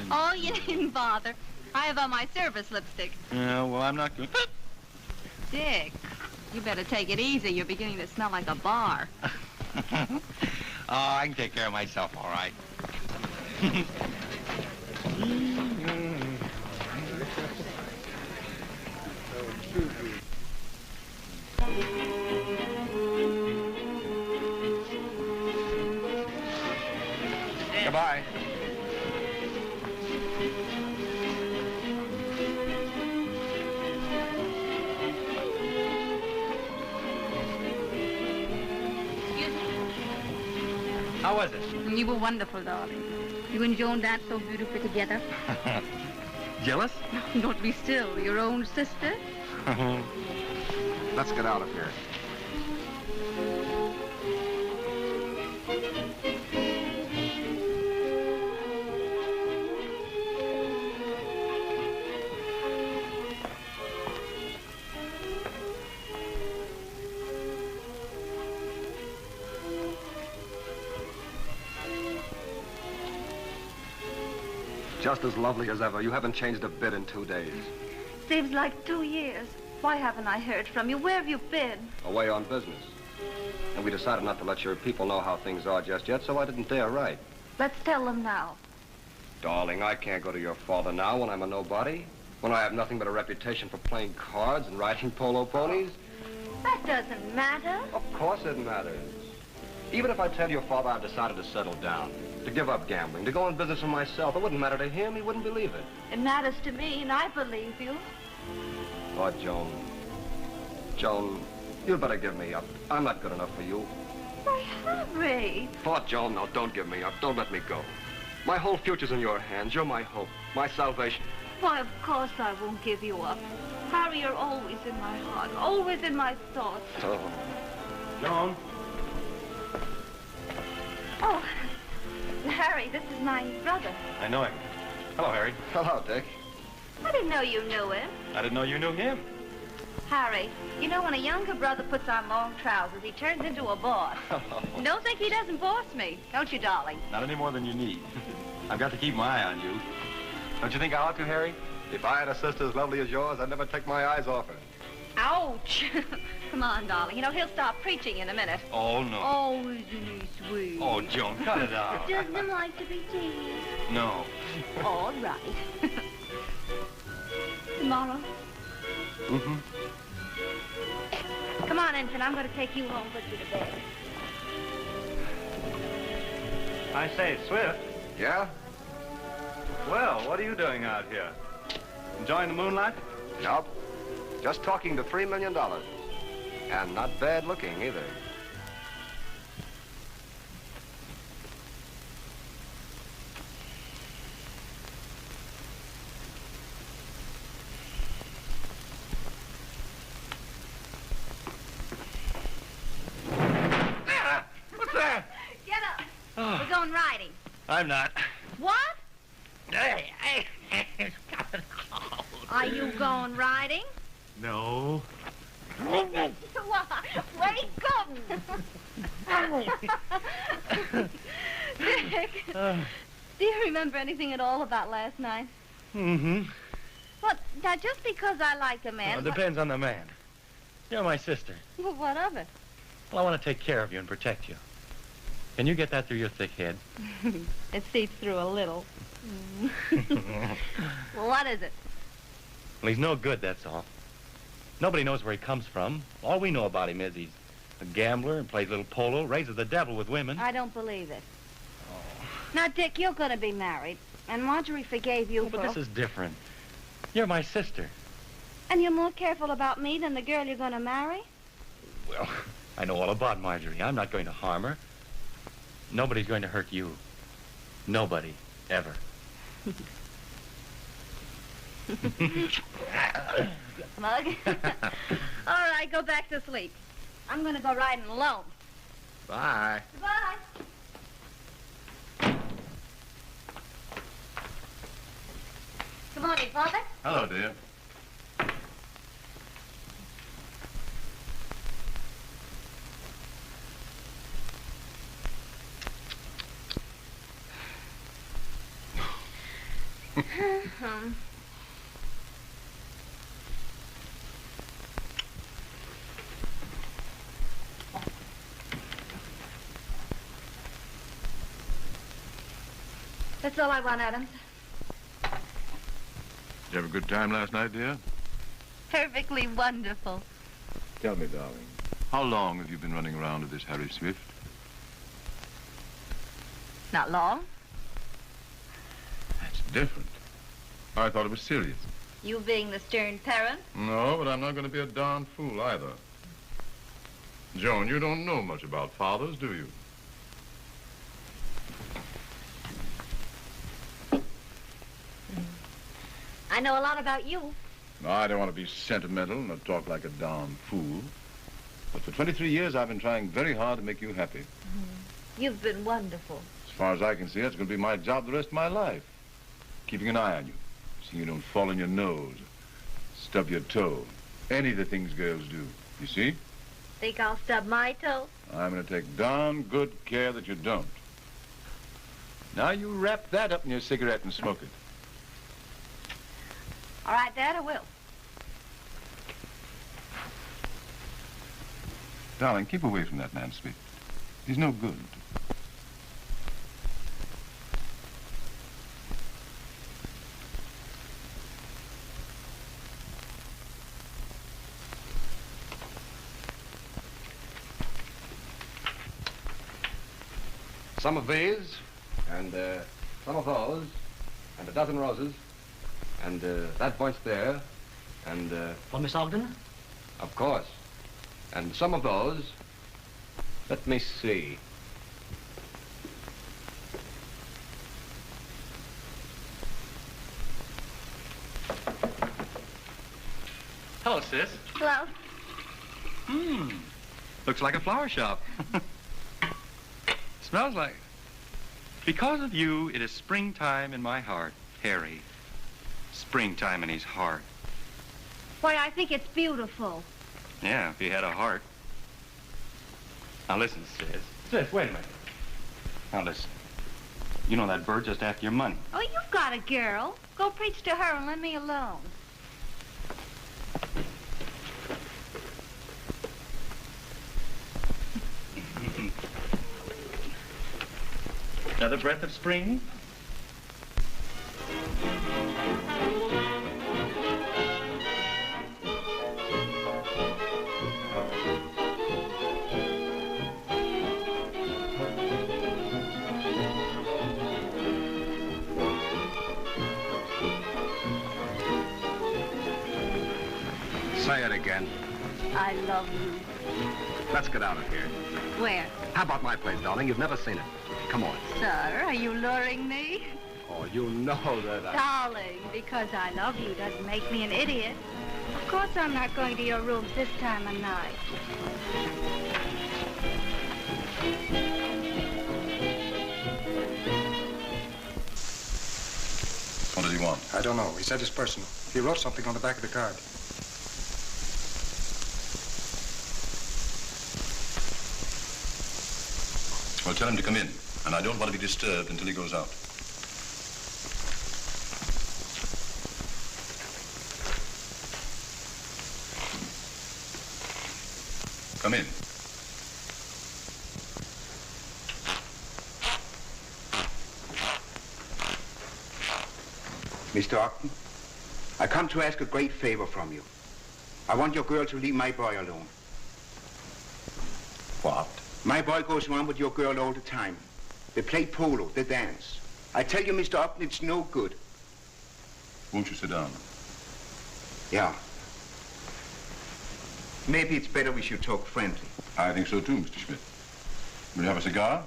Oh, you needn't bother. I have on my service lipstick. Yeah, well, I'm not going to... Dick, you better take it easy. You're beginning to smell like a bar. Oh, I can take care of myself, all right. Goodbye. How was it? You were wonderful, darling. You and Joan danced so beautifully together. Jealous? Don't be still. Your own sister? Let's get out of here. Just as lovely as ever. You haven't changed a bit in 2 days. Seems like 2 years. Why haven't I heard from you? Where have you been? Away on business. And we decided not to let your people know how things are just yet, so I didn't dare write. Let's tell them now. Darling, I can't go to your father now when I'm a nobody. When I have nothing but a reputation for playing cards and riding polo ponies. That doesn't matter. Of course it matters. Even if I tell your father I've decided to settle down, to give up gambling, to go in business for myself, it wouldn't matter to him. He wouldn't believe it. It matters to me, and I believe you. Oh, Joan. Joan, you'd better give me up. I'm not good enough for you. Why, Harry. Oh, Joan, no, don't give me up. Don't let me go. My whole future's in your hands. You're my hope, my salvation. Why, of course I won't give you up. Harry, you're always in my heart, always in my thoughts. Oh. Joan? Oh, Harry, this is my brother. I know him. Hello, Harry. Hello, Dick. I didn't know you knew him. I didn't know you knew him. Harry, you know when a younger brother puts on long trousers, he turns into a boss. Don't think he doesn't boss me. Don't you, darling? Not any more than you need. I've got to keep my eye on you. Don't you think I ought to, Harry? If I had a sister as lovely as yours, I'd never take my eyes off her. Ouch. Come on, darling. You know, he'll stop preaching in a minute. Oh, no. Oh, isn't he sweet? Oh, Joan, cut it out. Doesn't him like to be teased? No. All right. Tomorrow? Mm-hmm. Come on, Infant. I'm going to take you home, put you to bed. I say, Swift. Yeah? Well, what are you doing out here? Enjoying the moonlight? Nope. Just talking to $3 million. And not bad looking, either. What's that? Get up. We're going riding. I'm not. What? Are you going riding? No. Why? Wake up! Dick, do you remember anything at all about last night? Mm-hmm. Well, now, just because I like a man... Well, it depends on the man. You're my sister. Well, what of it? Well, I want to take care of you and protect you. Can you get that through your thick head? It seeps through a little. Well, what is it? Well, he's no good, that's all. Nobody knows where he comes from. All we know about him is he's a gambler and plays little polo, raises the devil with women. I don't believe it. Oh. Now, Dick, you're going to be married, and Marjorie forgave you But this is different. You're my sister. And you're more careful about me than the girl you're going to marry? Well, I know all about Marjorie. I'm not going to harm her. Nobody's going to hurt you. Nobody, ever. Mug. All right, go back to sleep. I'm going to go riding alone. Bye. Bye. Good morning, Father. Hello, dear. That's all I want, Adams. Did you have a good time last night, dear? Perfectly wonderful. Tell me, darling, how long have you been running around with this Harry Swift? Not long. That's different. I thought it was serious. You being the stern parent? No, but I'm not going to be a darn fool either. Joan, you don't know much about fathers, do you? I know a lot about you. No, I don't want to be sentimental and talk like a darn fool. But for 23 years, I've been trying very hard to make you happy. You've been wonderful. As far as I can see, it's going to be my job the rest of my life. Keeping an eye on you. Seeing you don't fall on your nose, stub your toe. Any of the things girls do. You see? Think I'll stub my toe? I'm going to take darn good care that you don't. Now you wrap that up in your cigarette and smoke it. All right, Dad, I will. Darling, keep away from that man, Swift. He's no good. Some of these, and some of those, and a dozen roses, and that bunch there, and... For Miss Ogden? Of course. And some of those, let me see. Hello, sis. Hello. Looks like a flower shop. Smells like... Because of you, it is springtime in my heart, Harry. Springtime in his heart. Why, I think it's beautiful. Yeah, if he had a heart. Now listen, sis. Sis, wait a minute. Now listen. You know that bird just after your money. Oh, you've got a girl. Go preach to her and let me alone. Another breath of spring? Say it again. I love you. Let's get out of here. Where? How about my place, darling? You've never seen it. Come on. Sir, are you luring me? Oh, you know that I... Darling, because I love you doesn't make me an idiot. Of course I'm not going to your rooms this time of night. What did he want? I don't know. He said it's personal. He wrote something on the back of the card. Well, tell him to come in. And I don't want to be disturbed until he goes out. Come in. Mr. Ogden, I come to ask a great favor from you. I want your girl to leave my boy alone. What? My boy goes around with your girl all the time. They play polo, they dance. I tell you, Mr. Ogden, it's no good. Won't you sit down? Yeah. Maybe it's better we should talk friendly. I think so too, Mr. Schmidt. Will you have a cigar?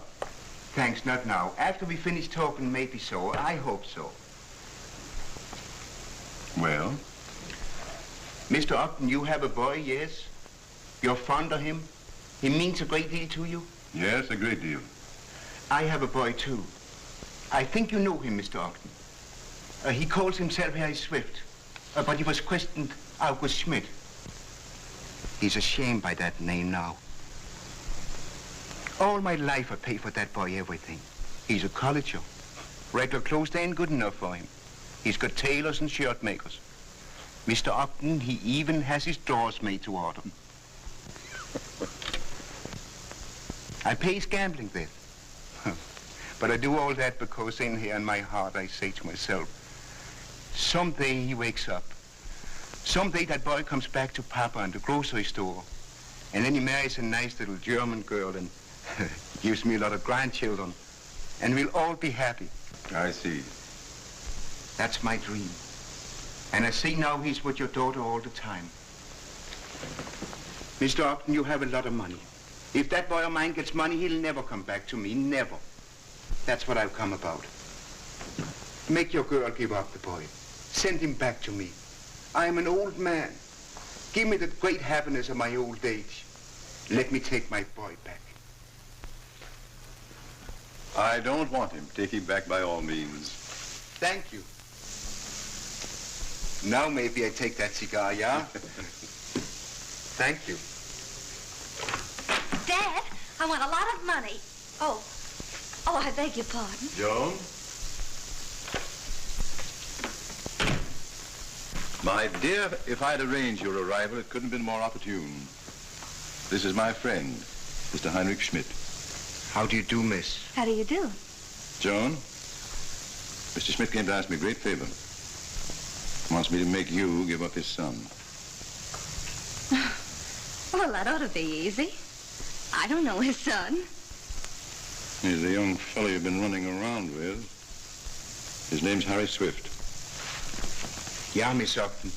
Thanks, not now. After we finish talking, maybe so. I hope so. Well? Mr. Ogden, you have a boy, yes? You're fond of him? He means a great deal to you? Yes, a great deal. I have a boy, too. I think you know him, Mr. Ogden. He calls himself Harry Swift, but he was christened August Schmidt. He's ashamed by that name now. All my life I paid for that boy everything. He's a colleger. Regular clothes, they ain't good enough for him. He's got tailors and shirt makers. Mr. Ogden, he even has his drawers made to order. I pay his gambling debt. But I do all that because in here in my heart I say to myself, someday he wakes up. Someday that boy comes back to Papa in the grocery store. And then he marries a nice little German girl and gives me a lot of grandchildren. And we'll all be happy. I see. That's my dream. And I see now he's with your daughter all the time. Mr. Ogden, you have a lot of money. If that boy of mine gets money, he'll never come back to me, never. That's what I've come about. Make your girl give up the boy. Send him back to me. I am an old man. Give me the great happiness of my old age. Let me take my boy back. I don't want him. Take him back by all means. Thank you. Now maybe I take that cigar, yeah? Thank you. Dad, I want a lot of money. Oh, I beg your pardon. Joan? My dear, if I'd arranged your arrival, it couldn't have been more opportune. This is my friend, Mr. Heinrich Schmidt. How do you do, miss? How do you do? Joan, Mr. Schmidt came to ask me a great favor. He wants me to make you give up his son. Well, that ought to be easy. I don't know his son. He's the young fellow you've been running around with. His name's Harry Swift. Yeah, Miss Ogden.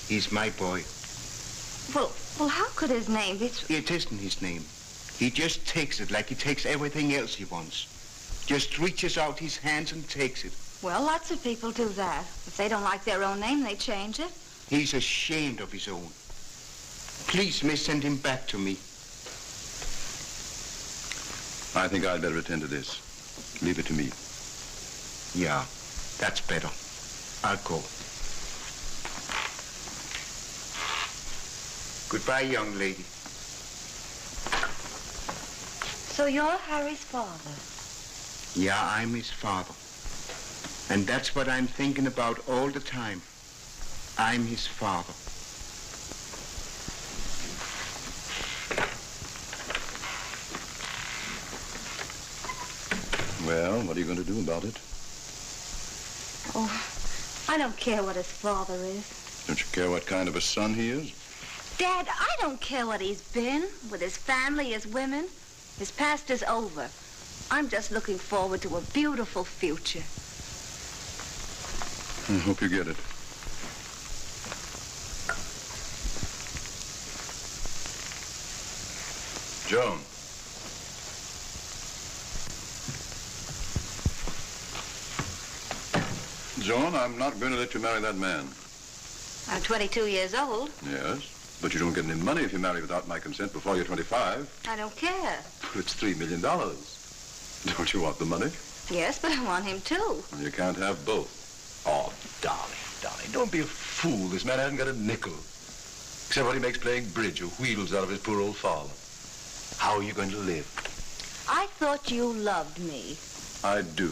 He's my boy. Well, how could his name be... It isn't his name. He just takes it like he takes everything else he wants. Just reaches out his hands and takes it. Well, lots of people do that. If they don't like their own name, they change it. He's ashamed of his own. Please, miss, send him back to me. I think I'd better attend to this. Leave it to me. Yeah, that's better. I'll go. Goodbye, young lady. So you're Harry's father? Yeah, I'm his father. And that's what I'm thinking about all the time. I'm his father. Well, what are you going to do about it? Oh, I don't care what his father is. Don't you care what kind of a son he is? Dad, I don't care what he's been, with his family, his women. His past is over. I'm just looking forward to a beautiful future. I hope you get it. Joan. Joan, I'm not going to let you marry that man. I'm 22 years old. Yes, but you don't get any money if you marry without my consent before you're 25. I don't care. It's $3 million. Don't you want the money? Yes, but I want him too. Well, you can't have both. Oh, darling, don't be a fool. This man hasn't got a nickel. Except what he makes playing bridge or wheels out of his poor old father. How are you going to live? I thought you loved me. I do.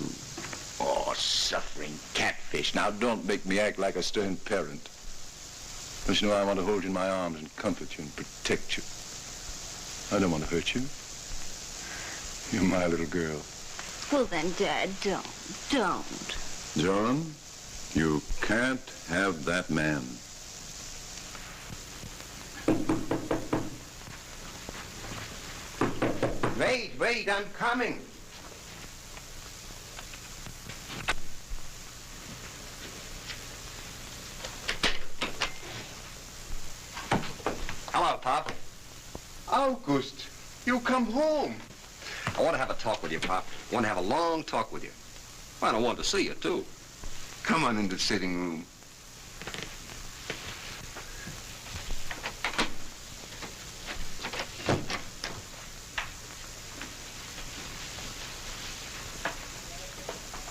Oh, suffering catfish. Now, don't make me act like a stern parent. Don't you know I want to hold you in my arms and comfort you and protect you. I don't want to hurt you. You're my little girl. Well, then, Dad, don't. Joan, you can't have that man. Wait, I'm coming. Hello, Pop. August, you come home. I want to have a talk with you, Pop. I want to have a long talk with you. Well, I want to see you, too. Come on in the sitting room.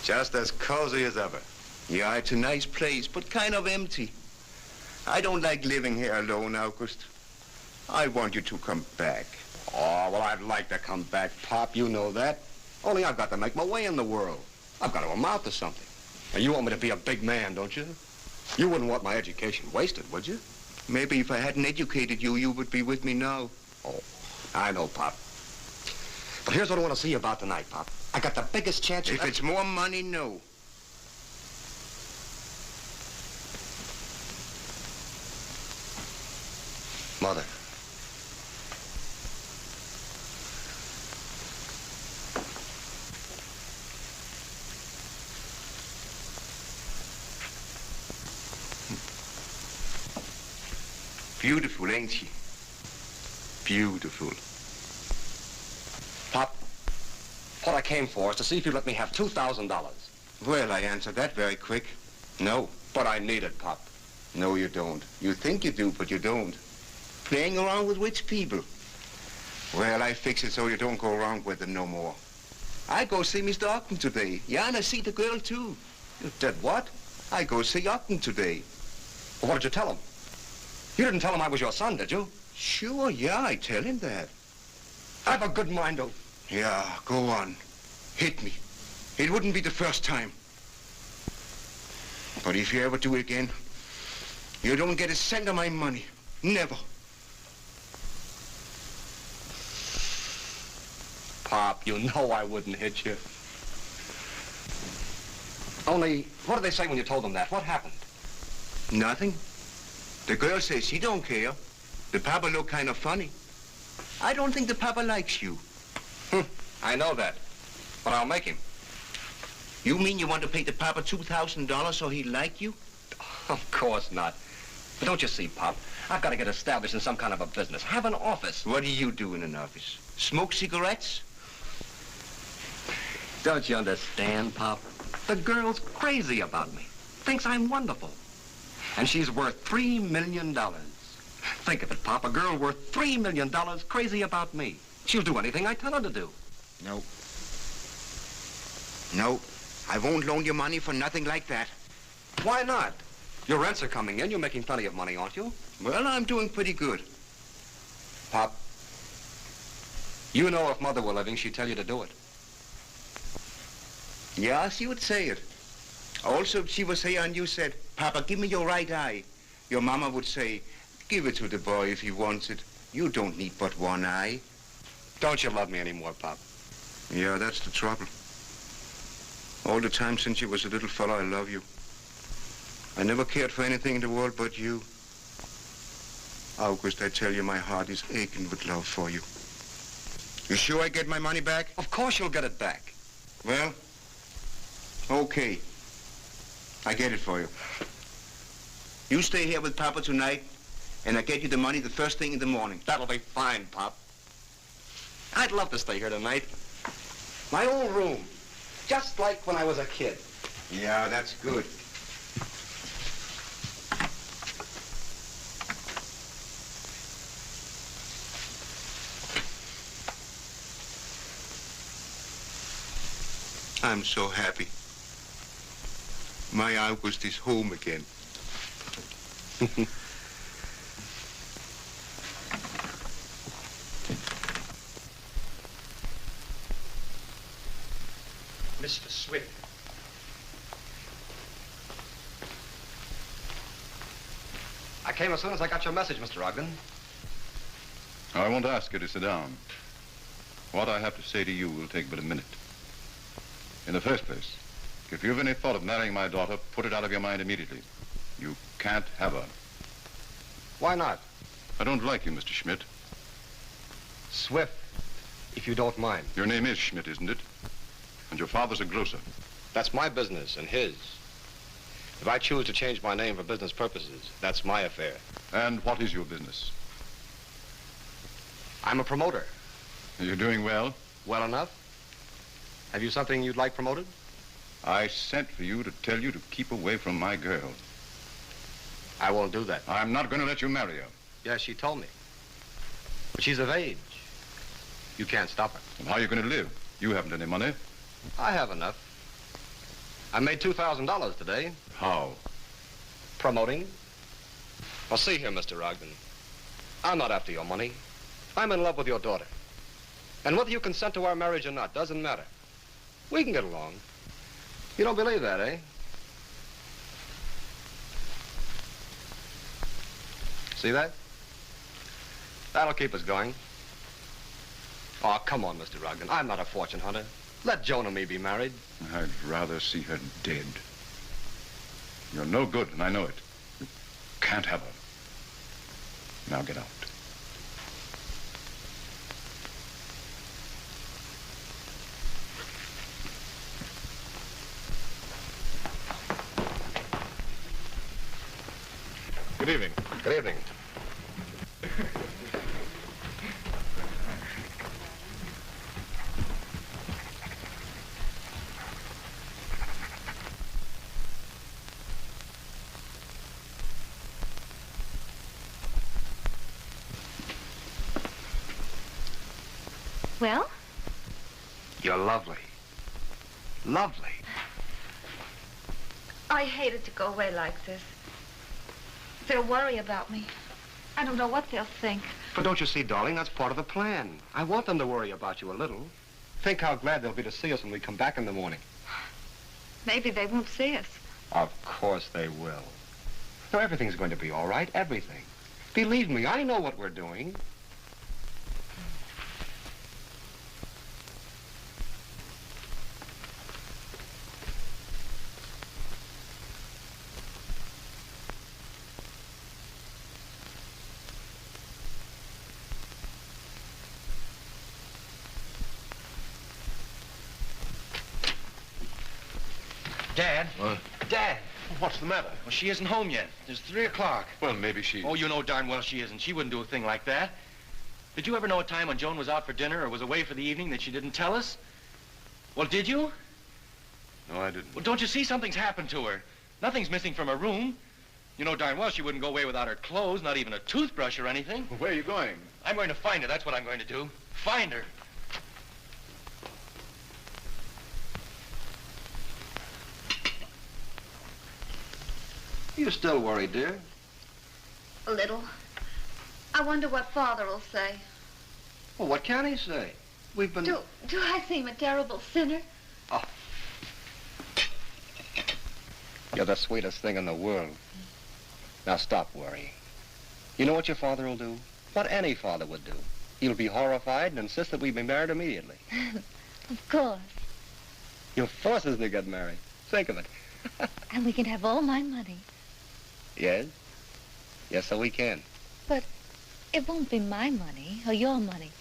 Just as cozy as ever. Yeah, it's a nice place, but kind of empty. I don't like living here alone, August. I want you to come back. Oh, well, I'd like to come back, Pop. You know that. Only I've got to make my way in the world. I've got to amount to something. Now, you want me to be a big man, don't you? You wouldn't want my education wasted, would you? Maybe if I hadn't educated you, you would be with me now. Oh, I know, Pop. But here's what I want to see you about tonight, Pop. I got the biggest chance... If it's more money, no. Mother. Beautiful, ain't she? Beautiful. Pop, what I came for is to see if you'd let me have $2,000. Well, I answered that very quick. No. But I need it, Pop. No, you don't. You think you do, but you don't. Playing around with rich people. Well, I fix it so you don't go around with them no more. I go see Mr. Ogden today. Yeah, and I see the girl, too. You did what? I go see Ogden today. Well, what did you tell him? You didn't tell him I was your son, did you? Sure, yeah, I tell him that. I have a good mind to... Yeah, go on. Hit me. It wouldn't be the first time. But if you ever do it again, you don't get a cent of my money. Never. Pop, you know I wouldn't hit you. Only, what did they say when you told them that? What happened? Nothing. The girl says she don't care. The papa look kind of funny. I don't think the papa likes you. I know that. But I'll make him. You mean you want to pay the papa $2,000 so he'd like you? Of course not. But don't you see, Pop? I've got to get established in some kind of a business. Have an office. What do you do in an office? Smoke cigarettes? Don't you understand, Pop? The girl's crazy about me. Thinks I'm wonderful. And she's worth $3 million. Think of it, Pop. A girl worth $3 million crazy about me. She'll do anything I tell her to do. No. No. I won't loan you money for nothing like that. Why not? Your rents are coming in. You're making plenty of money, aren't you? Well, I'm doing pretty good. Pop, you know if Mother were living, she'd tell you to do it. Yeah, she would say it. Also, if she was here and you said, Papa, give me your right eye, your mama would say, give it to the boy if he wants it. You don't need but one eye. Don't you love me anymore, Pop? Yeah, that's the trouble. All the time since you was a little fella, I love you. I never cared for anything in the world but you. August, I tell you, my heart is aching with love for you. You sure I get my money back? Of course you'll get it back. Well, okay. I get it for you. You stay here with Papa tonight, and I get you the money the first thing in the morning. That'll be fine, Pop. I'd love to stay here tonight. My old room. Just like when I was a kid. Yeah, that's good. I'm so happy. My August is home again. Mr. Swift. I came as soon as I got your message, Mr. Ogden. I won't ask you to sit down. What I have to say to you will take but a minute. In the first place, if you've any thought of marrying my daughter, put it out of your mind immediately. You can't have her. Why not? I don't like you, Mr. Schmidt. Swift, if you don't mind. Your name is Schmidt, isn't it? And your father's a grocer. That's my business and his. If I choose to change my name for business purposes, that's my affair. And what is your business? I'm a promoter. You're doing well? Well enough. Have you something you'd like promoted? I sent for you to tell you to keep away from my girl. I won't do that. I'm not going to let you marry her. Yes, she told me. But she's of age. You can't stop her. And how are you going to live? You haven't any money. I have enough. I made $2,000 today. How? Promoting. Well, see here, Mr. Ogden. I'm not after your money. I'm in love with your daughter. And whether you consent to our marriage or not doesn't matter. We can get along. You don't believe that, eh? See that? That'll keep us going. Oh, come on, Mr. Ogden. I'm not a fortune hunter. Let Joan and me be married. I'd rather see her dead. You're no good, and I know it. You can't have her. Now get out. Good evening. Good evening. Well? You're lovely. Lovely. I hated to go away like this. They'll worry about me. I don't know what they'll think. But don't you see, darling, that's part of the plan. I want them to worry about you a little. Think how glad they'll be to see us when we come back in the morning. Maybe they won't see us. Of course they will. No, everything's going to be all right, everything. Believe me, I know what we're doing. Dad? What? Dad! What's the matter? Well, she isn't home yet. It's 3 o'clock. Well, maybe she... Oh, you know darn well she isn't. She wouldn't do a thing like that. Did you ever know a time when Joan was out for dinner or was away for the evening that she didn't tell us? Well, did you? No, I didn't. Well, don't you see something's happened to her? Nothing's missing from her room. You know darn well she wouldn't go away without her clothes, not even a toothbrush or anything. Where are you going? I'm going to find her. That's what I'm going to do. Find her. You're still worried, dear? A little. I wonder what Father will say. Well, what can he say? We've been... Do I seem a terrible sinner? Oh. You're the sweetest thing in the world. Now stop worrying. You know what your father will do? What any father would do. He'll be horrified and insist that we be married immediately. Of course. He'll force us to get married. Think of it. And we can have all my money. Yes? Yes, so we can. But it won't be my money or your money.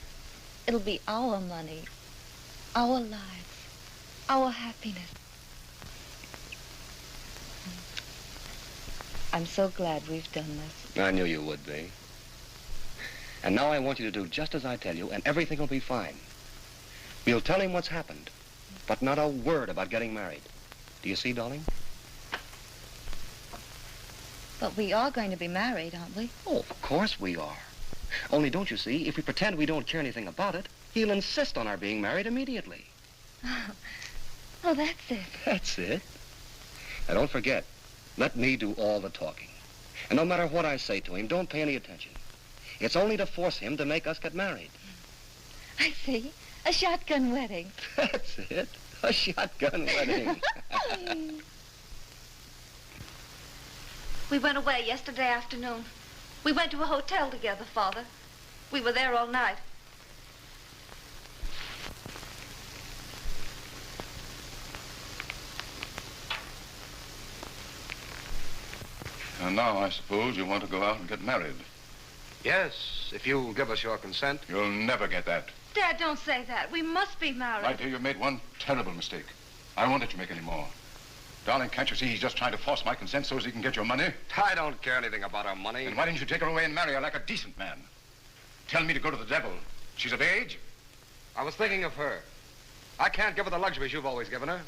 It'll be our money, our lives, our happiness. I'm so glad we've done this. I knew you would be. And now I want you to do just as I tell you, and everything will be fine. We'll tell him what's happened, but not a word about getting married. Do you see, darling? But we are going to be married, aren't we? Oh, of course we are. Only don't you see, if we pretend we don't care anything about it, he'll insist on our being married immediately. Oh, that's it. That's it. Now, don't forget, let me do all the talking. And no matter what I say to him, don't pay any attention. It's only to force him to make us get married. I see. A shotgun wedding. That's it. A shotgun wedding. We went away yesterday afternoon. We went to a hotel together, Father. We were there all night. And now I suppose you want to go out and get married. Yes, if you'll give us your consent. You'll never get that. Dad, don't say that. We must be married. Right here, you made one terrible mistake. I won't let you make any more. Darling, can't you see he's just trying to force my consent so as he can get your money? I don't care anything about our money. Then why didn't you take her away and marry her like a decent man? Tell me to go to the devil. She's of age? I was thinking of her. I can't give her the luxuries you've always given her.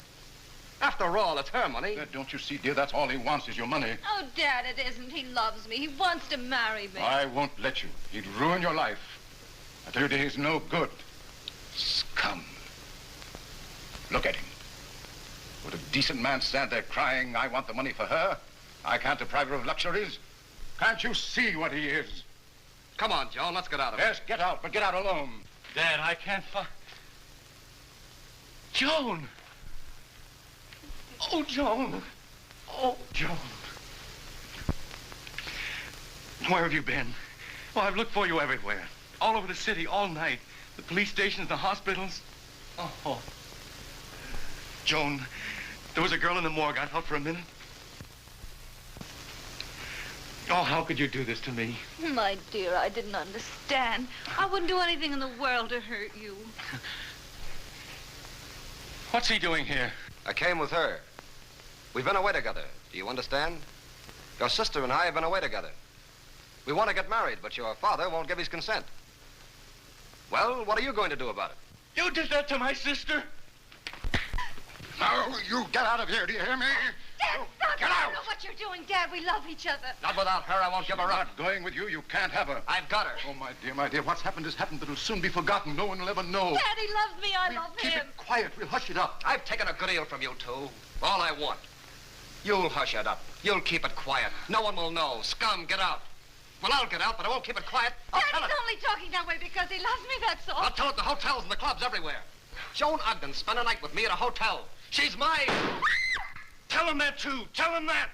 After all, it's her money. Don't you see, dear, that's all he wants is your money. Oh, Dad, it isn't. He loves me. He wants to marry me. I won't let you. He'd ruin your life. I tell you, he's no good. Scum. Look at him. Would a decent man stand there crying, I want the money for her? I can't deprive her of luxuries. Can't you see what he is? Come on, Joan, let's get out of here. Yes, get out, but get out alone. Dad, I can't find... Joan! Oh, Joan! Oh, Joan! Where have you been? Oh, I've looked for you everywhere. All over the city, all night. The police stations, the hospitals. Oh. Joan, there was a girl in the morgue. I thought for a minute. Oh, how could you do this to me? My dear, I didn't understand. I wouldn't do anything in the world to hurt you. What's he doing here? I came with her. We've been away together. Do you understand? Your sister and I have been away together. We want to get married, but your father won't give his consent. Well, what are you going to do about it? You did that to my sister? Now, you get out of here, do you hear me? Dad, stop! Get I out! don't know what you're doing, Dad. We love each other. Not without her, I won't give her up. Not going with you. You can't have her. I've got her. Oh, my dear, what's happened has happened. It'll soon be forgotten. No one will ever know. Dad, he loves me. I love Keep him. it quiet. We'll hush it up. I've taken a good deal from you two. All I want. You'll hush it up. You'll keep it quiet. No one will know. Scum, get out. Well, I'll get out, but I won't keep it quiet. I'll tell Dad, it. he's only talking that way because he loves me, that's all. I'll tell it to hotels and the clubs everywhere. Joan Ogden spent a night with me at a hotel. She's mine. Tell him that, too. Tell him that.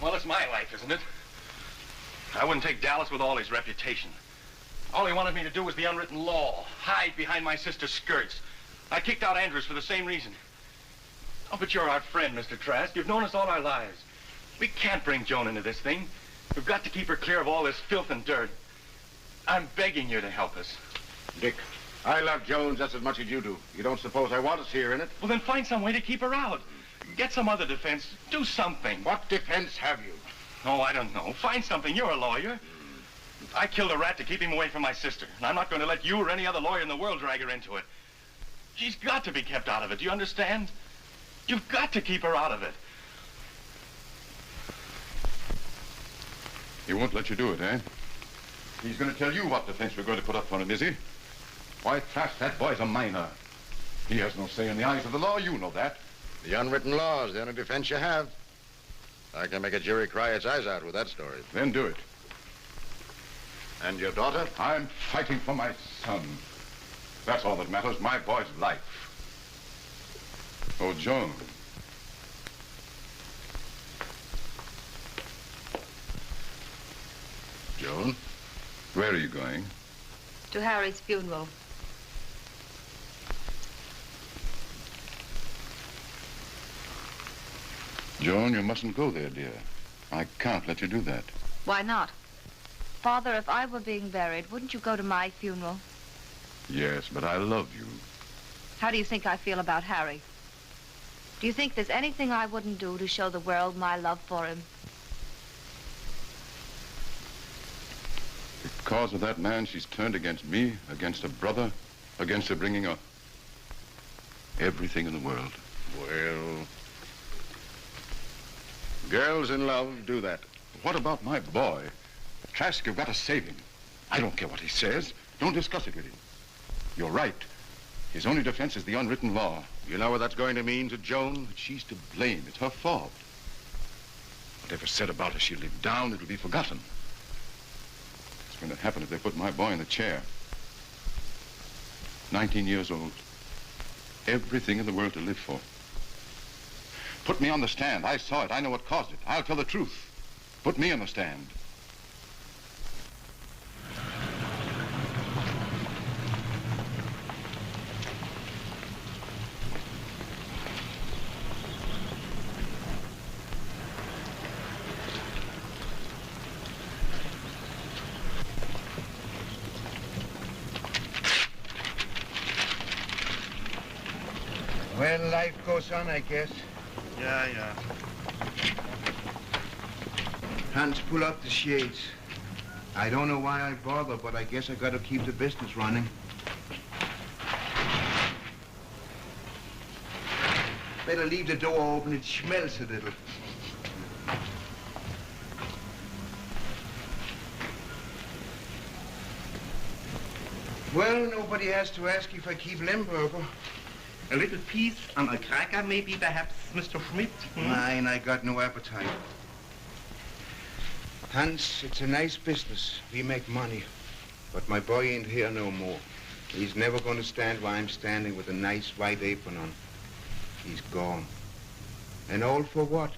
Well, it's my life, isn't it? I wouldn't take Dallas with all his reputation. All he wanted me to do was the unwritten law, hide behind my sister's skirts. I kicked out Andrews for the same reason. Oh, but you're our friend, Mr. Trask. You've known us all our lives. We can't bring Joan into this thing. We've got to keep her clear of all this filth and dirt. I'm begging you to help us. Dick, I love Jones just as much as you do. You don't suppose I want us here in it? Well, then find some way to keep her out. Get some other defense. Do something. What defense have you? Oh, I don't know. Find something. You're a lawyer. I killed a rat to keep him away from my sister, and I'm not going to let you or any other lawyer in the world drag her into it. She's got to be kept out of it. Do you understand? You've got to keep her out of it. He won't let you do it, eh? He's going to tell you what defense we're going to put up for him, is he? Why, Trask, that boy's a minor. He has no say in the eyes of the law. You know that. The unwritten law is the only defense you have. I can make a jury cry its eyes out with that story. Then do it. And your daughter? I'm fighting for my son. That's all that matters, my boy's life. Oh, Joan. Joan? Where are you going? To Harry's funeral. Joan, you mustn't go there, dear. I can't let you do that. Why not? Father, if I were being buried, wouldn't you go to my funeral? Yes, but I love you. How do you think I feel about Harry? Do you think there's anything I wouldn't do to show the world my love for him? Because of that man, she's turned against me, against a brother, against her bringing up everything in the world. Well, girls in love do that. What about my boy? Trask, you've got to save him. I don't care what he says. Don't discuss it with him. You're right. His only defense is the unwritten law. You know what that's going to mean to Joan? But she's to blame. It's her fault. Whatever's said about her, she'll live down. It'll be forgotten. It's going to happen if they put my boy in the chair. 19 years old. Everything in the world to live for. Put me on the stand. I saw it. I know what caused it. I'll tell the truth. Put me on the stand. Well, life goes on, I guess. Yeah. Hans, pull up the shades. I don't know why I bother, but I guess I gotta keep the business running. Better leave the door open, it smells a little. Well, nobody has to ask if I keep Limburger. A little piece and a cracker, maybe, perhaps, Mr. Schmidt? Mine, I got no appetite. Hans, it's a nice business. We make money. But my boy ain't here no more. He's never going to stand where I'm standing with a nice white apron on. He's gone. And all for what?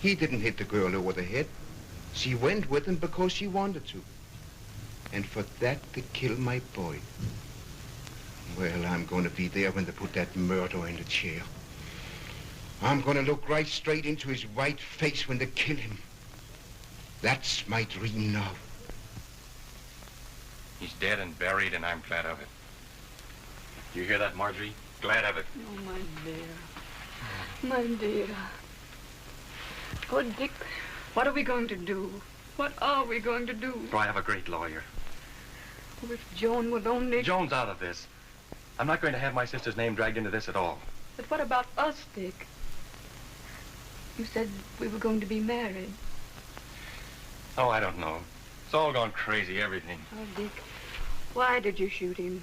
He didn't hit the girl over the head. She went with him because she wanted to. And for that to kill my boy. Well, I'm going to be there when they put that murderer in the chair. I'm going to look right straight into his white face when they kill him. That's my dream now. He's dead and buried, and I'm glad of it. You hear that, Marjorie? Glad of it. Oh, my dear. My dear. Oh, Dick, what are we going to do? What are we going to do? Oh, I have a great lawyer. Oh, if Joan would only... Joan's out of this. I'm not going to have my sister's name dragged into this at all. But what about us, Dick? You said we were going to be married. Oh, I don't know. It's all gone crazy, everything. Oh, Dick, why did you shoot him?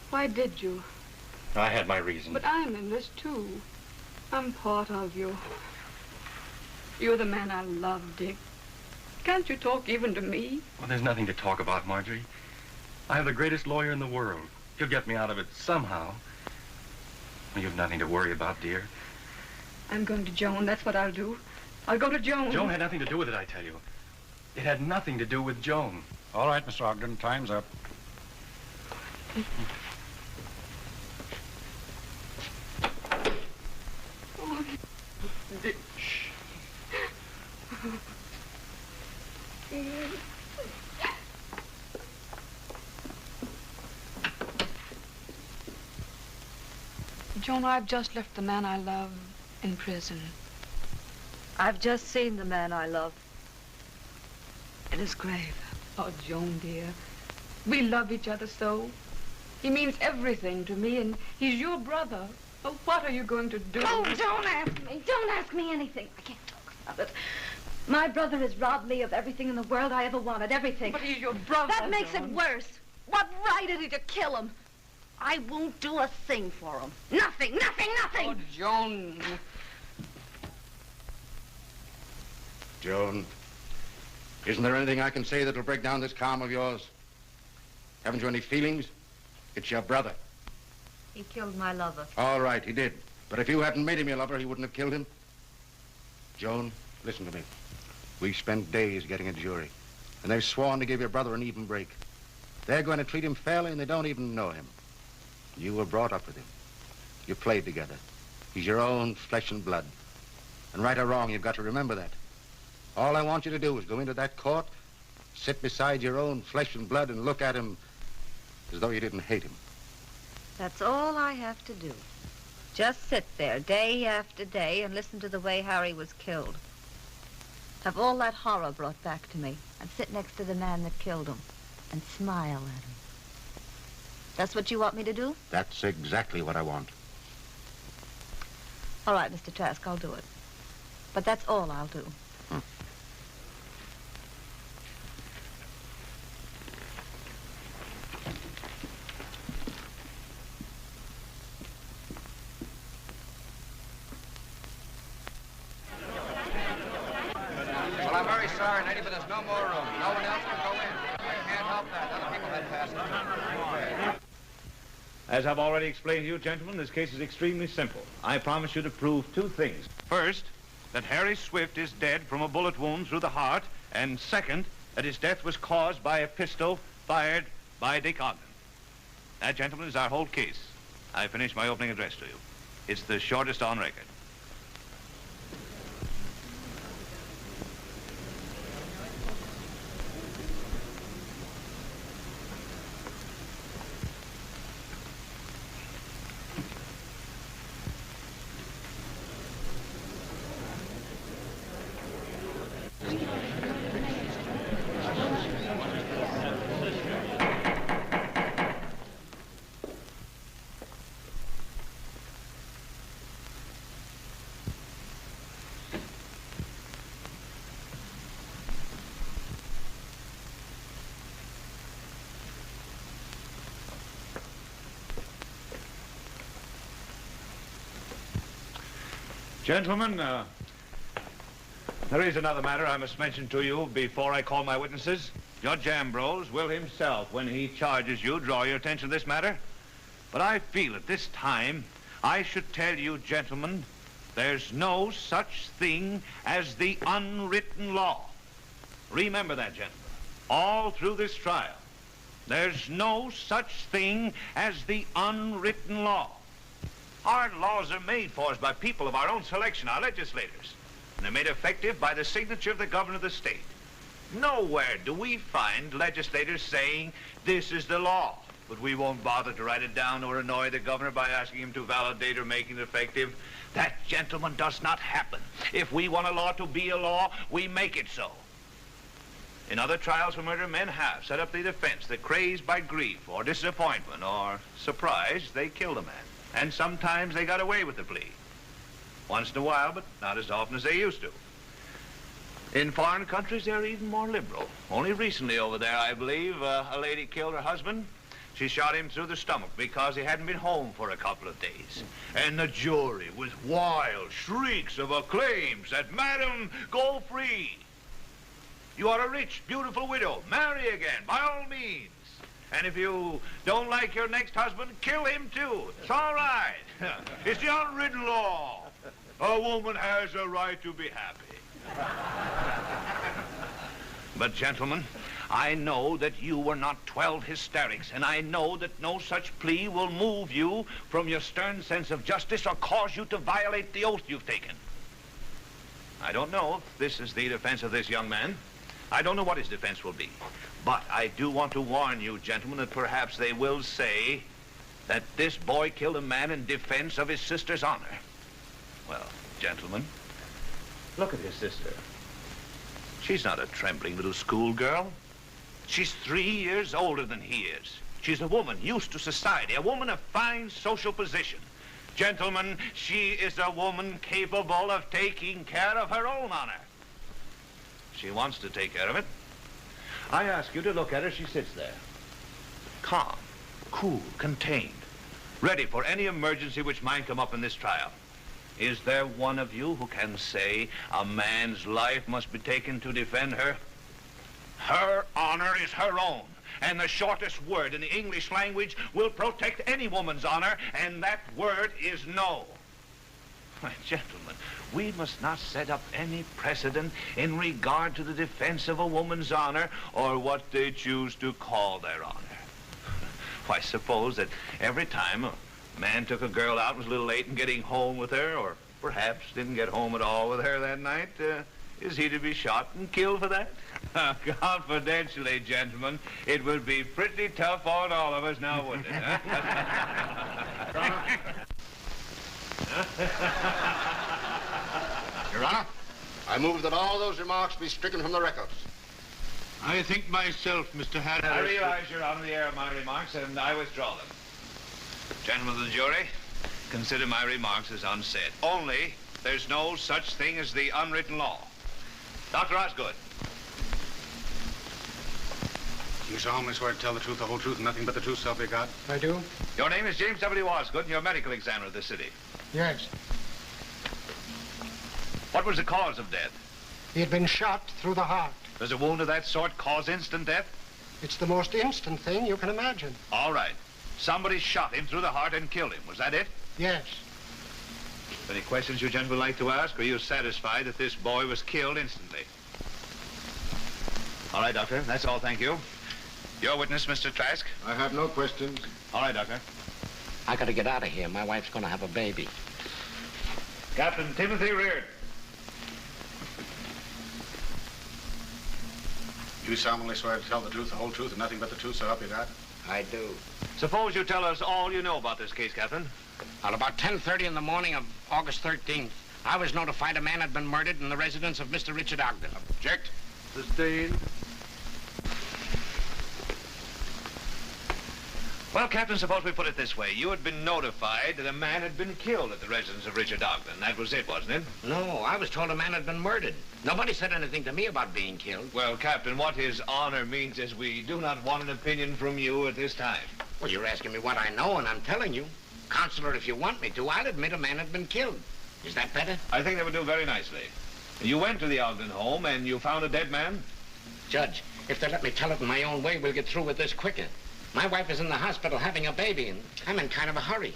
Why did you? I had my reasons. But I'm in this, too. I'm part of you. You're the man I love, Dick. Can't you talk even to me? Well, there's nothing to talk about, Marjorie. I have the greatest lawyer in the world. He'll get me out of it somehow. Well, you've nothing to worry about, dear. I'm going to Joan. That's what I'll do. I'll go to Joan. Joan had nothing to do with it, I tell you. It had nothing to do with Joan. All right, Mr. Ogden, time's up. Oh, Dick. Joan, I've just left the man I love in prison. I've just seen the man I love in his grave. Oh, Joan, dear, we love each other so. He means everything to me, and he's your brother. Oh, what are you going to do? Oh, don't ask me. Don't ask me anything. I can't talk about it. My brother has robbed me of everything in the world I ever wanted, everything. But he's your brother, That makes Joan. it worse. What right had he to kill him? I won't do a thing for him. Nothing, nothing, nothing! Oh, Joan. Joan, isn't there anything I can say that'll break down this calm of yours? Haven't you any feelings? It's your brother. He killed my lover. All right, he did. But if you hadn't made him your lover, he wouldn't have killed him. Joan, listen to me. We've spent days getting a jury, and they've sworn to give your brother an even break. They're going to treat him fairly, and they don't even know him. You were brought up with him. You played together. He's your own flesh and blood. And right or wrong, you've got to remember that. All I want you to do is go into that court, sit beside your own flesh and blood, and look at him as though you didn't hate him. That's all I have to do. Just sit there day after day and listen to the way Harry was killed. Have all that horror brought back to me and sit next to the man that killed him and smile at him. That's what you want me to do? That's exactly what I want. All right, Mr. Trask, I'll do it. But that's all I'll do. Well, I'm very sorry, Nettie, but there's no more room. No one else can go in. I can't help that. Other people had passed. As I've already explained to you, gentlemen, this case is extremely simple. I promise you to prove two things. First, that Harry Swift is dead from a bullet wound through the heart, and second, that his death was caused by a pistol fired by Dick Ogden. That, gentlemen, is our whole case. I finished my opening address to you. It's the shortest on record. Gentlemen, there is another matter I must mention to you before I call my witnesses. Judge Ambrose will himself, when he charges you, draw your attention to this matter. But I feel at this time I should tell you, gentlemen, There's no such thing as the unwritten law. Remember that, gentlemen, all through this trial. There's no such thing as the unwritten law. Our laws are made for us by people of our own selection, our legislators. And they're made effective by the signature of the governor of the state. Nowhere do we find legislators saying, this is the law, but we won't bother to write it down or annoy the governor by asking him to validate or make it effective. That, gentlemen, does not happen. If we want a law to be a law, we make it so. In other trials for murder, men have set up the defense that crazed by grief or disappointment or surprise, they killed a man. And sometimes they got away with the plea. Once in a while, but not as often as they used to. In foreign countries, they're even more liberal. Only recently over there, I believe, a lady killed her husband. She shot him through the stomach because he hadn't been home for a couple of days. And the jury, with wild shrieks of acclaim, said, "Madam, go free. You are a rich, beautiful widow. Marry again, by all means. And if you don't like your next husband, kill him too. It's all right. It's the unwritten law. A woman has a right to be happy." But, gentlemen, I know that you were not 12 hysterics, and I know that no such plea will move you from your stern sense of justice or cause you to violate the oath you've taken. I don't know if this is the defense of this young man. I don't know what his defense will be. But I do want to warn you, gentlemen, that perhaps they will say that this boy killed a man in defense of his sister's honor. Well, gentlemen, look at his sister. She's not a trembling little schoolgirl. She's 3 years older than he is. She's a woman used to society, a woman of fine social position. Gentlemen, she is a woman capable of taking care of her own honor. She wants to take care of it. I ask you to look at her. She sits there, calm, cool, contained, ready for any emergency which might come up in this trial. Is there one of you who can say a man's life must be taken to defend her? Her honor is her own, and the shortest word in the English language will protect any woman's honor, and that word is no. My gentlemen, we must not set up any precedent in regard to the defense of a woman's honor or what they choose to call their honor. Why, suppose that every time a man took a girl out and was a little late in getting home with her, or perhaps didn't get home at all with her that night, is he to be shot and killed for that? Confidentially, gentlemen, it would be pretty tough on all of us now, wouldn't it? Your Honor, I move that all those remarks be stricken from the records. I think myself, Mr. Harris. I realize, Your Honor, the error of my remarks, and I withdraw them. Gentlemen of the jury, consider my remarks as unsaid. Only, there's no such thing as the unwritten law. Dr. Osgood. You solemnly swear to tell the truth, the whole truth, and nothing but the truth, so help you God? I do. Your name is James W. Osgood, and you're a medical examiner of the city. Yes. What was the cause of death? He had been shot through the heart. Does a wound of that sort cause instant death? It's the most instant thing you can imagine. All right. Somebody shot him through the heart and killed him. Was that it? Yes. Any questions you gentlemen would like to ask? Or are you satisfied that this boy was killed instantly? All right, Doctor. That's all. Thank you. Your witness, Mr. Trask. I have no questions. All right, Doctor. I gotta get out of here. My wife's gonna have a baby. Captain Timothy Reard. You solemnly swear to tell the truth, the whole truth, and nothing but the truth, so help you God? I do. Suppose you tell us all you know about this case, Captain. At about 10:30 in the morning of August 13th, I was notified a man had been murdered in the residence of Mr. Richard Ogden. Object. Sustained. Well, Captain, suppose we put it this way. You had been notified that a man had been killed at the residence of Richard Ogden. That was it, wasn't it? No, I was told a man had been murdered. Nobody said anything to me about being killed. Well, Captain, what his honor means is we do not want an opinion from you at this time. Well, you're asking me what I know, and I'm telling you. Counselor, if you want me to, I'll admit a man had been killed. Is that better? I think that would do very nicely. You went to the Ogden home and you found a dead man? Judge, if they let me tell it in my own way, we'll get through with this quicker. My wife is in the hospital having a baby, and I'm in kind of a hurry.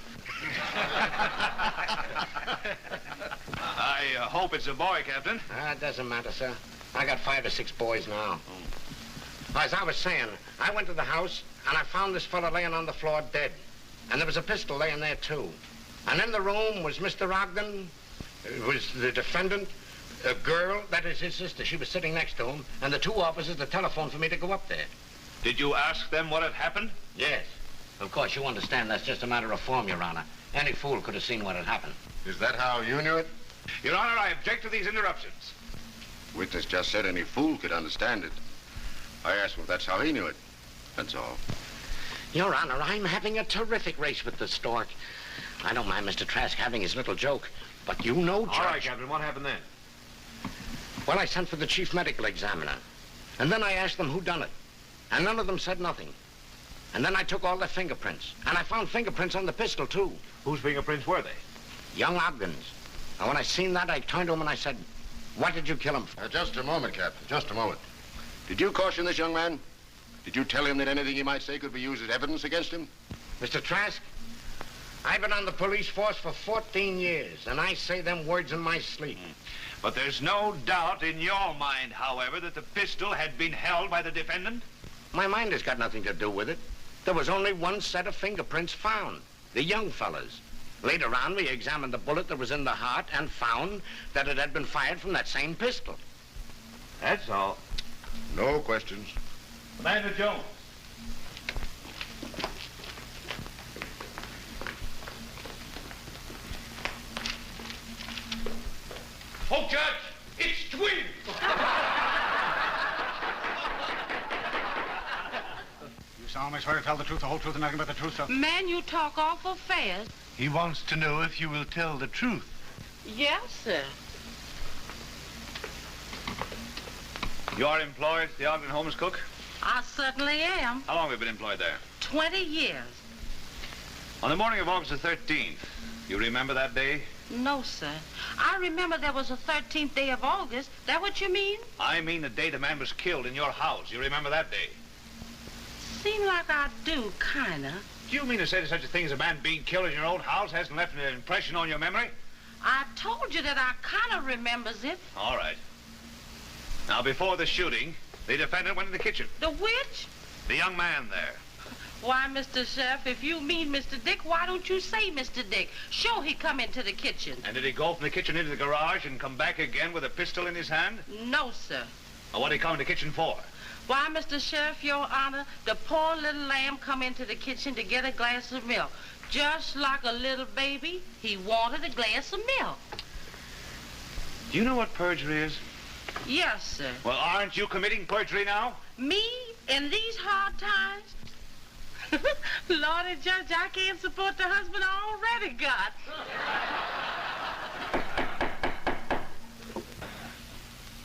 I hope it's a boy, Captain. It doesn't matter, sir. I got 5 or 6 boys now. As I was saying, I went to the house, and I found this fella laying on the floor dead. And there was a pistol laying there, too. And in the room was Mr. Ogden, was the defendant, a girl, that is his sister. She was sitting next to him, and the 2 officers that telephoned for me to go up there. Did you ask them what had happened? Yes. Of course, you understand that's just a matter of form, Your Honor. Any fool could have seen what had happened. Is that how you knew it? Your Honor, I object to these interruptions. Witness just said any fool could understand it. I asked him if that's how he knew it. That's all. Your Honor, I'm having a terrific race with the stork. I don't mind Mr. Trask having his little joke, but you know, Judge... All right, Captain, what happened then? Well, I sent for the chief medical examiner, and then I asked them who done it, and none of them said nothing. And then I took all their fingerprints, and I found fingerprints on the pistol, too. Whose fingerprints were they? Young Ogden's. And when I seen that, I turned to him and I said, what did you kill him for? Just a moment, Captain, just a moment. Did you caution this young man? Did you tell him that anything he might say could be used as evidence against him? Mr. Trask, I've been on the police force for 14 years, and I say them words in my sleep. But there's no doubt in your mind, however, that the pistol had been held by the defendant? My mind has got nothing to do with it. There was only one set of fingerprints found, the young fella's. Later on, we examined the bullet that was in the heart and found that it had been fired from that same pistol. That's all. No questions. Commander Jones. Oh, Judge, it's twins! You solemnly swear to tell the truth, the whole truth, and nothing but the truth, sir? Man, you talk awful fast. He wants to know if you will tell the truth. Yes, sir. You are employed at the Ogden Home as cook? I certainly am. How long have you been employed there? 20 years. On the morning of August the 13th, you remember that day? No, sir. I remember there was a 13th day of August. That what you mean? I mean the day the man was killed in your house. You remember that day? Seem like I do, kinda. Do you mean to say that such a thing as a man being killed in your own house hasn't left an impression on your memory? I told you that I kinda remembers it. All right. Now, before the shooting, the defendant went in the kitchen. The which? The young man there. Why, Mr. Sheriff, if you mean Mr. Dick, why don't you say Mr. Dick? Sure, he come into the kitchen. And did he go from the kitchen into the garage and come back again with a pistol in his hand? No, sir. Or what did he come in the kitchen for? Why, Mr. Sheriff, Your Honor, the poor little lamb come into the kitchen to get a glass of milk. Just like a little baby, he wanted a glass of milk. Do you know what perjury is? Yes, sir. Well, aren't you committing perjury now? Me? In these hard times? Lordy, Judge, I can't support the husband I already got.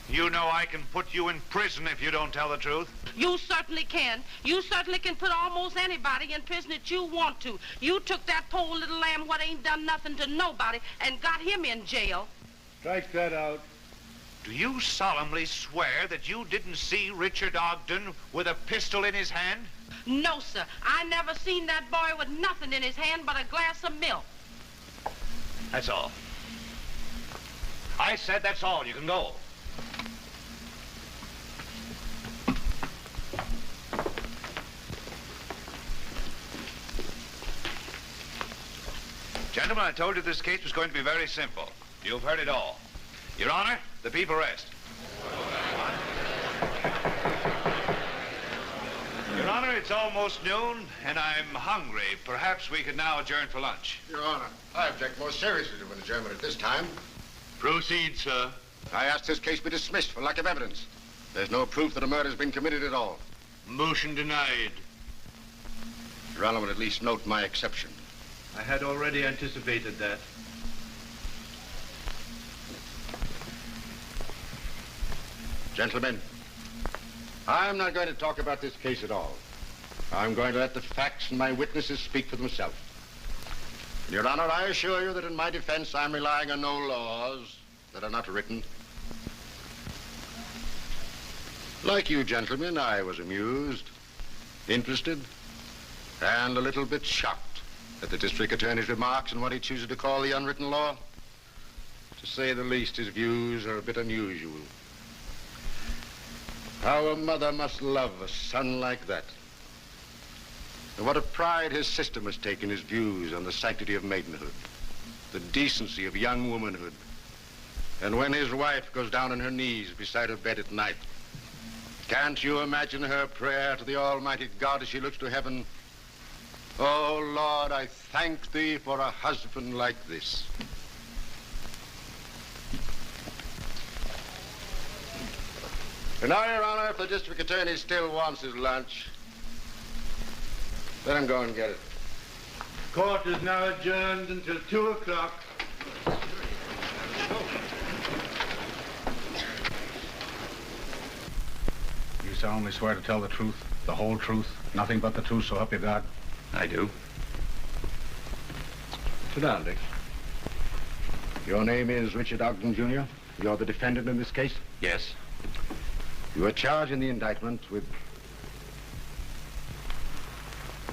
You know I can put you in prison if you don't tell the truth. You certainly can. You certainly can put almost anybody in prison that you want to. You took that poor little lamb what ain't done nothing to nobody and got him in jail. Strike that out. Do you solemnly swear that you didn't see Richard Ogden with a pistol in his hand? No, sir. I never seen that boy with nothing in his hand but a glass of milk. That's all. I said that's all. You can go. Gentlemen, I told you this case was going to be very simple. You've heard it all. Your Honor, the people rest. Your Honor, it's almost noon, and I'm hungry. Perhaps we could now adjourn for lunch. Your Honor, I object most seriously to an adjournment at this time. Proceed, sir. I ask this case be dismissed for lack of evidence. There's no proof that a murder's been committed at all. Motion denied. Your Honor would at least note my exception. I had already anticipated that. Gentlemen, I'm not going to talk about this case at all. I'm going to let the facts and my witnesses speak for themselves. Your Honor, I assure you that in my defense, I'm relying on no laws that are not written. Like you gentlemen, I was amused, interested, and a little bit shocked at the district attorney's remarks and what he chooses to call the unwritten law? To say the least, his views are a bit unusual. How a mother must love a son like that. And what a pride his sister must take in his views on the sanctity of maidenhood, the decency of young womanhood. And when his wife goes down on her knees beside her bed at night, can't you imagine her prayer to the Almighty God as she looks to heaven? Oh, Lord, I thank thee for a husband like this. And now, Your Honor, if the district attorney still wants his lunch, let him go and get it. Court is now adjourned until 2 o'clock. You solemnly swear to tell the truth, the whole truth, nothing but the truth, so help you God? I do. Sit down, Dick. Your name is Richard Ogden, Jr.? You're the defendant in this case? Yes. You are charged in the indictment with...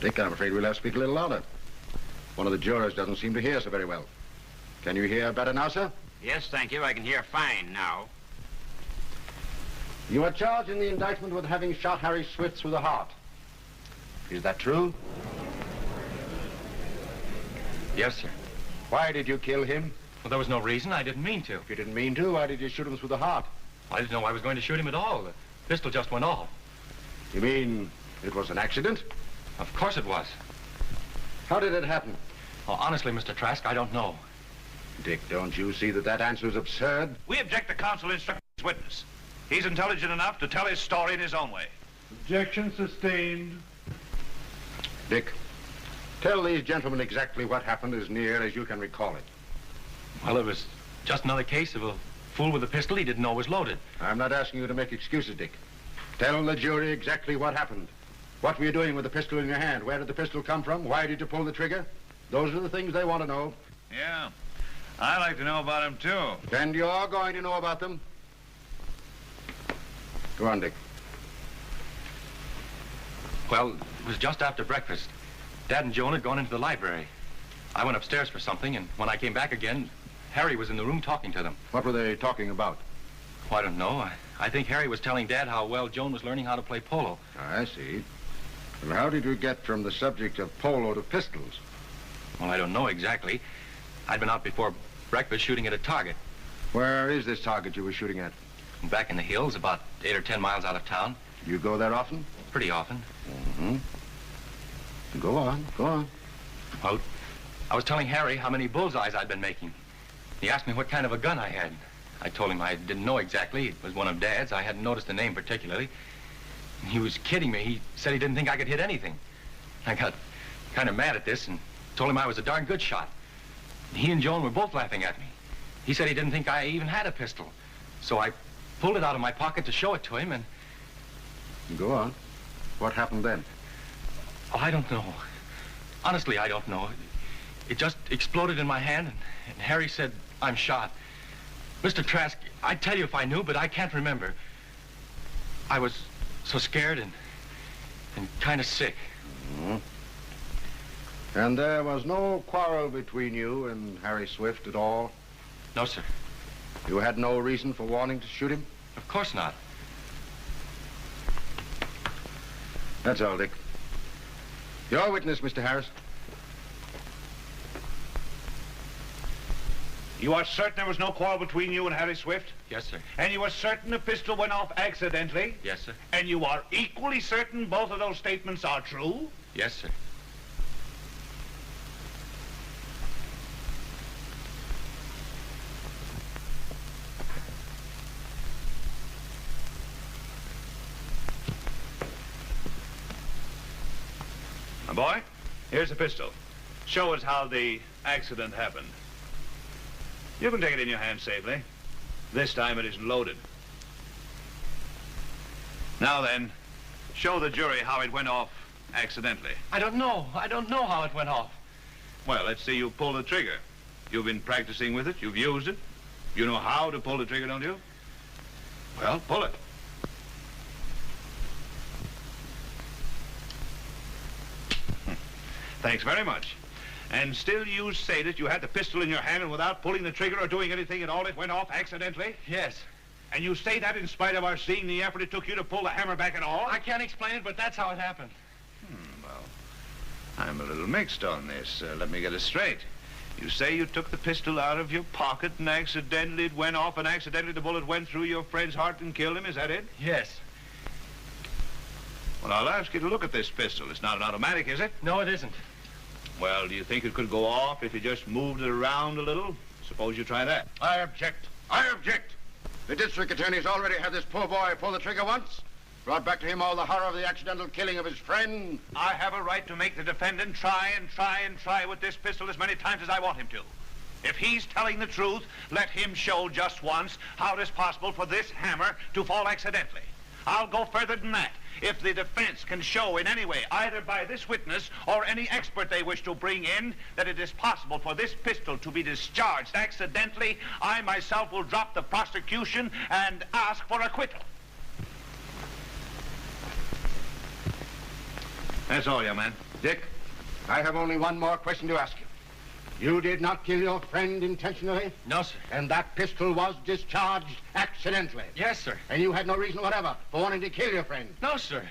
Dick, I'm afraid we'll have to speak a little louder. One of the jurors doesn't seem to hear so very well. Can you hear better now, sir? Yes, thank you. I can hear fine now. You are charged in the indictment with having shot Harry Swift through the heart. Is that true? Yes, sir. Why did you kill him? Well, there was no reason. I didn't mean to. If you didn't mean to, why did you shoot him through the heart? I didn't know I was going to shoot him at all. The pistol just went off. You mean it was an accident? Of course it was. How did it happen? Oh, honestly, Mr. Trask, I don't know. Dick, don't you see that that answer is absurd? We object to counsel instructing his witness. He's intelligent enough to tell his story in his own way. Objection sustained. Dick, tell these gentlemen exactly what happened as near as you can recall it. Well, it was just another case of a fool with a pistol he didn't know was loaded. I'm not asking you to make excuses, Dick. Tell the jury exactly what happened. What were you doing with the pistol in your hand? Where did the pistol come from? Why did you pull the trigger? Those are the things they want to know. Yeah, I'd like to know about him, too. And you're going to know about them? Go on, Dick. Well, it was just after breakfast. Dad and Joan had gone into the library. I went upstairs for something, and when I came back again, Harry was in the room talking to them. What were they talking about? Oh, I don't know. I think Harry was telling Dad how well Joan was learning how to play polo. I see. Well, how did you get from the subject of polo to pistols? Well, I don't know exactly. I'd been out before breakfast shooting at a target. Where is this target you were shooting at? Back in the hills, about 8 or 10 miles out of town. You go there often? Pretty often. Mm-hmm. Go on, go on. Well, I was telling Harry how many bullseyes I'd been making. He asked me what kind of a gun I had. I told him I didn't know exactly. It was one of Dad's. I hadn't noticed the name particularly. He was kidding me. He said he didn't think I could hit anything. I got kind of mad at this and told him I was a darn good shot. He and Joan were both laughing at me. He said he didn't think I even had a pistol. So I pulled it out of my pocket to show it to him and... Go on. What happened then? Oh, I don't know. Honestly, I don't know. It just exploded in my hand and Harry said, I'm shot. Mr. Trask, I'd tell you if I knew, but I can't remember. I was so scared and kind of sick. Mm-hmm. And there was no quarrel between you and Harry Swift at all? No, sir. You had no reason for wanting to shoot him? Of course not. That's all, Dick. Your witness, Mr. Harris. You are certain there was no quarrel between you and Harry Swift? Yes, sir. And you are certain the pistol went off accidentally? Yes, sir. And you are equally certain both of those statements are true? Yes, sir. My boy, here's the pistol. Show us how the accident happened. You can take it in your hand safely. This time it isn't loaded. Now then, show the jury how it went off accidentally. I don't know. I don't know how it went off. Well, let's see you pull the trigger. You've been practicing with it. You've used it. You know how to pull the trigger, don't you? Well, pull it. Thanks very much. And still you say that you had the pistol in your hand and without pulling the trigger or doing anything at all, it went off accidentally? Yes. And you say that in spite of our seeing the effort it took you to pull the hammer back at all? I can't explain it, but that's how it happened. Well, I'm a little mixed on this. Let me get it straight. You say you took the pistol out of your pocket and accidentally it went off and accidentally the bullet went through your friend's heart and killed him, is that it? Yes. Well, I'll ask you to look at this pistol. It's not an automatic, is it? No, it isn't. Well, do you think it could go off if you just moved it around a little? Suppose you try that. I object. I object. The district attorney's already had this poor boy pull the trigger once. Brought back to him all the horror of the accidental killing of his friend. I have a right to make the defendant try and try and try with this pistol as many times as I want him to. If he's telling the truth, let him show just once how it is possible for this hammer to fall accidentally. I'll go further than that. If the defense can show in any way, either by this witness or any expert they wish to bring in, that it is possible for this pistol to be discharged accidentally, I myself will drop the prosecution and ask for acquittal. That's all, young man. Dick, I have only one more question to ask you. You did not kill your friend intentionally? No, sir. And that pistol was discharged accidentally? Yes, sir. And you had no reason whatever for wanting to kill your friend? No, sir.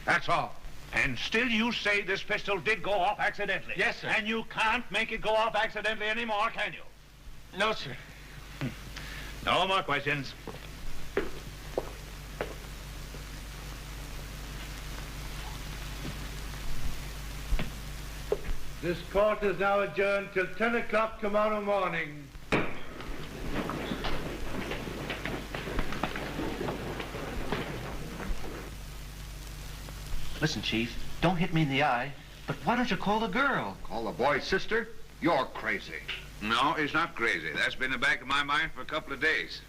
That's all. And still you say this pistol did go off accidentally? Yes, sir. And you can't make it go off accidentally anymore, can you? No, sir. No more questions. This court is now adjourned till 10 o'clock tomorrow morning. Listen, Chief, don't hit me in the eye, but why don't you call the girl? Call the boy's sister? You're crazy. No, he's not crazy. That's been in the back of my mind for a couple of days.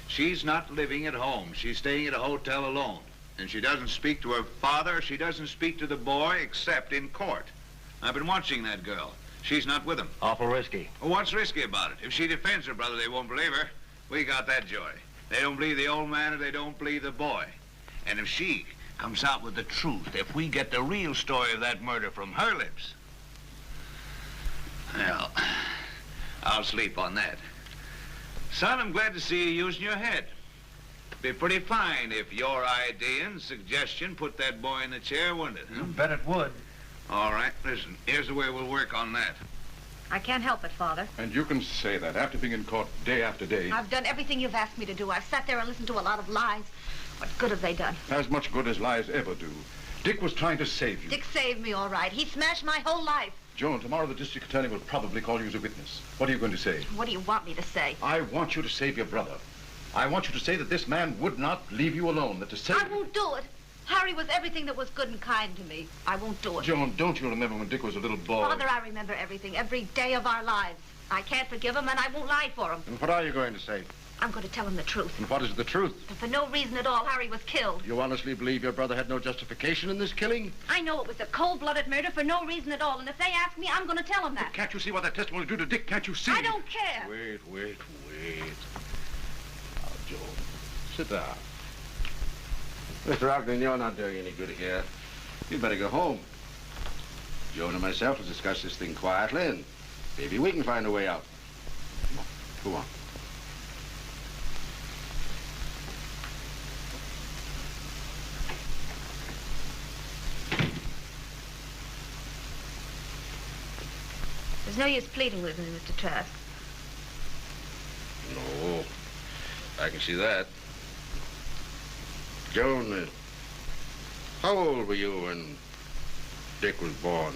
She's not living at home. She's staying at a hotel alone. And she doesn't speak to her father. She doesn't speak to the boy except in court. I've been watching that girl. She's not with him. Awful risky. Well, what's risky about it? If she defends her brother, they won't believe her. We got that joy. They don't believe the old man or they don't believe the boy. And if she comes out with the truth, if we get the real story of that murder from her lips, well, I'll sleep on that. Son, I'm glad to see you using your head. Be pretty fine if your idea and suggestion put that boy in the chair, wouldn't it? You bet it would. All right, listen, here's the way we'll work on that. I can't help it, Father. And you can say that after being in court day after day. I've done everything you've asked me to do. I've sat there and listened to a lot of lies. What good have they done? As much good as lies ever do. Dick was trying to save you. Dick saved me, all right. He smashed my whole life. Joan, tomorrow the district attorney will probably call you as a witness. What are you going to say? What do you want me to say? I want you to save your brother. I want you to say that this man would not leave you alone, that to save... I won't do it. Harry was everything that was good and kind to me. I won't do it. Joan, don't you remember when Dick was a little boy? Father, I remember everything, every day of our lives. I can't forgive him, and I won't lie for him. And what are you going to say? I'm going to tell him the truth. And what is the truth? That for no reason at all, Harry was killed. You honestly believe your brother had no justification in this killing? I know it was a cold-blooded murder for no reason at all, and if they ask me, I'm going to tell them that. But can't you see what that testimony will do to Dick? Can't you see? I don't care. Wait. Now, Joan, sit down. Mr. Ogden, you're not doing any good here. You'd better go home. Joan and myself will discuss this thing quietly, and maybe we can find a way out. Come on, go on. There's no use pleading with me, Mr. Trask. No, I can see that. Joan, how old were you when Dick was born?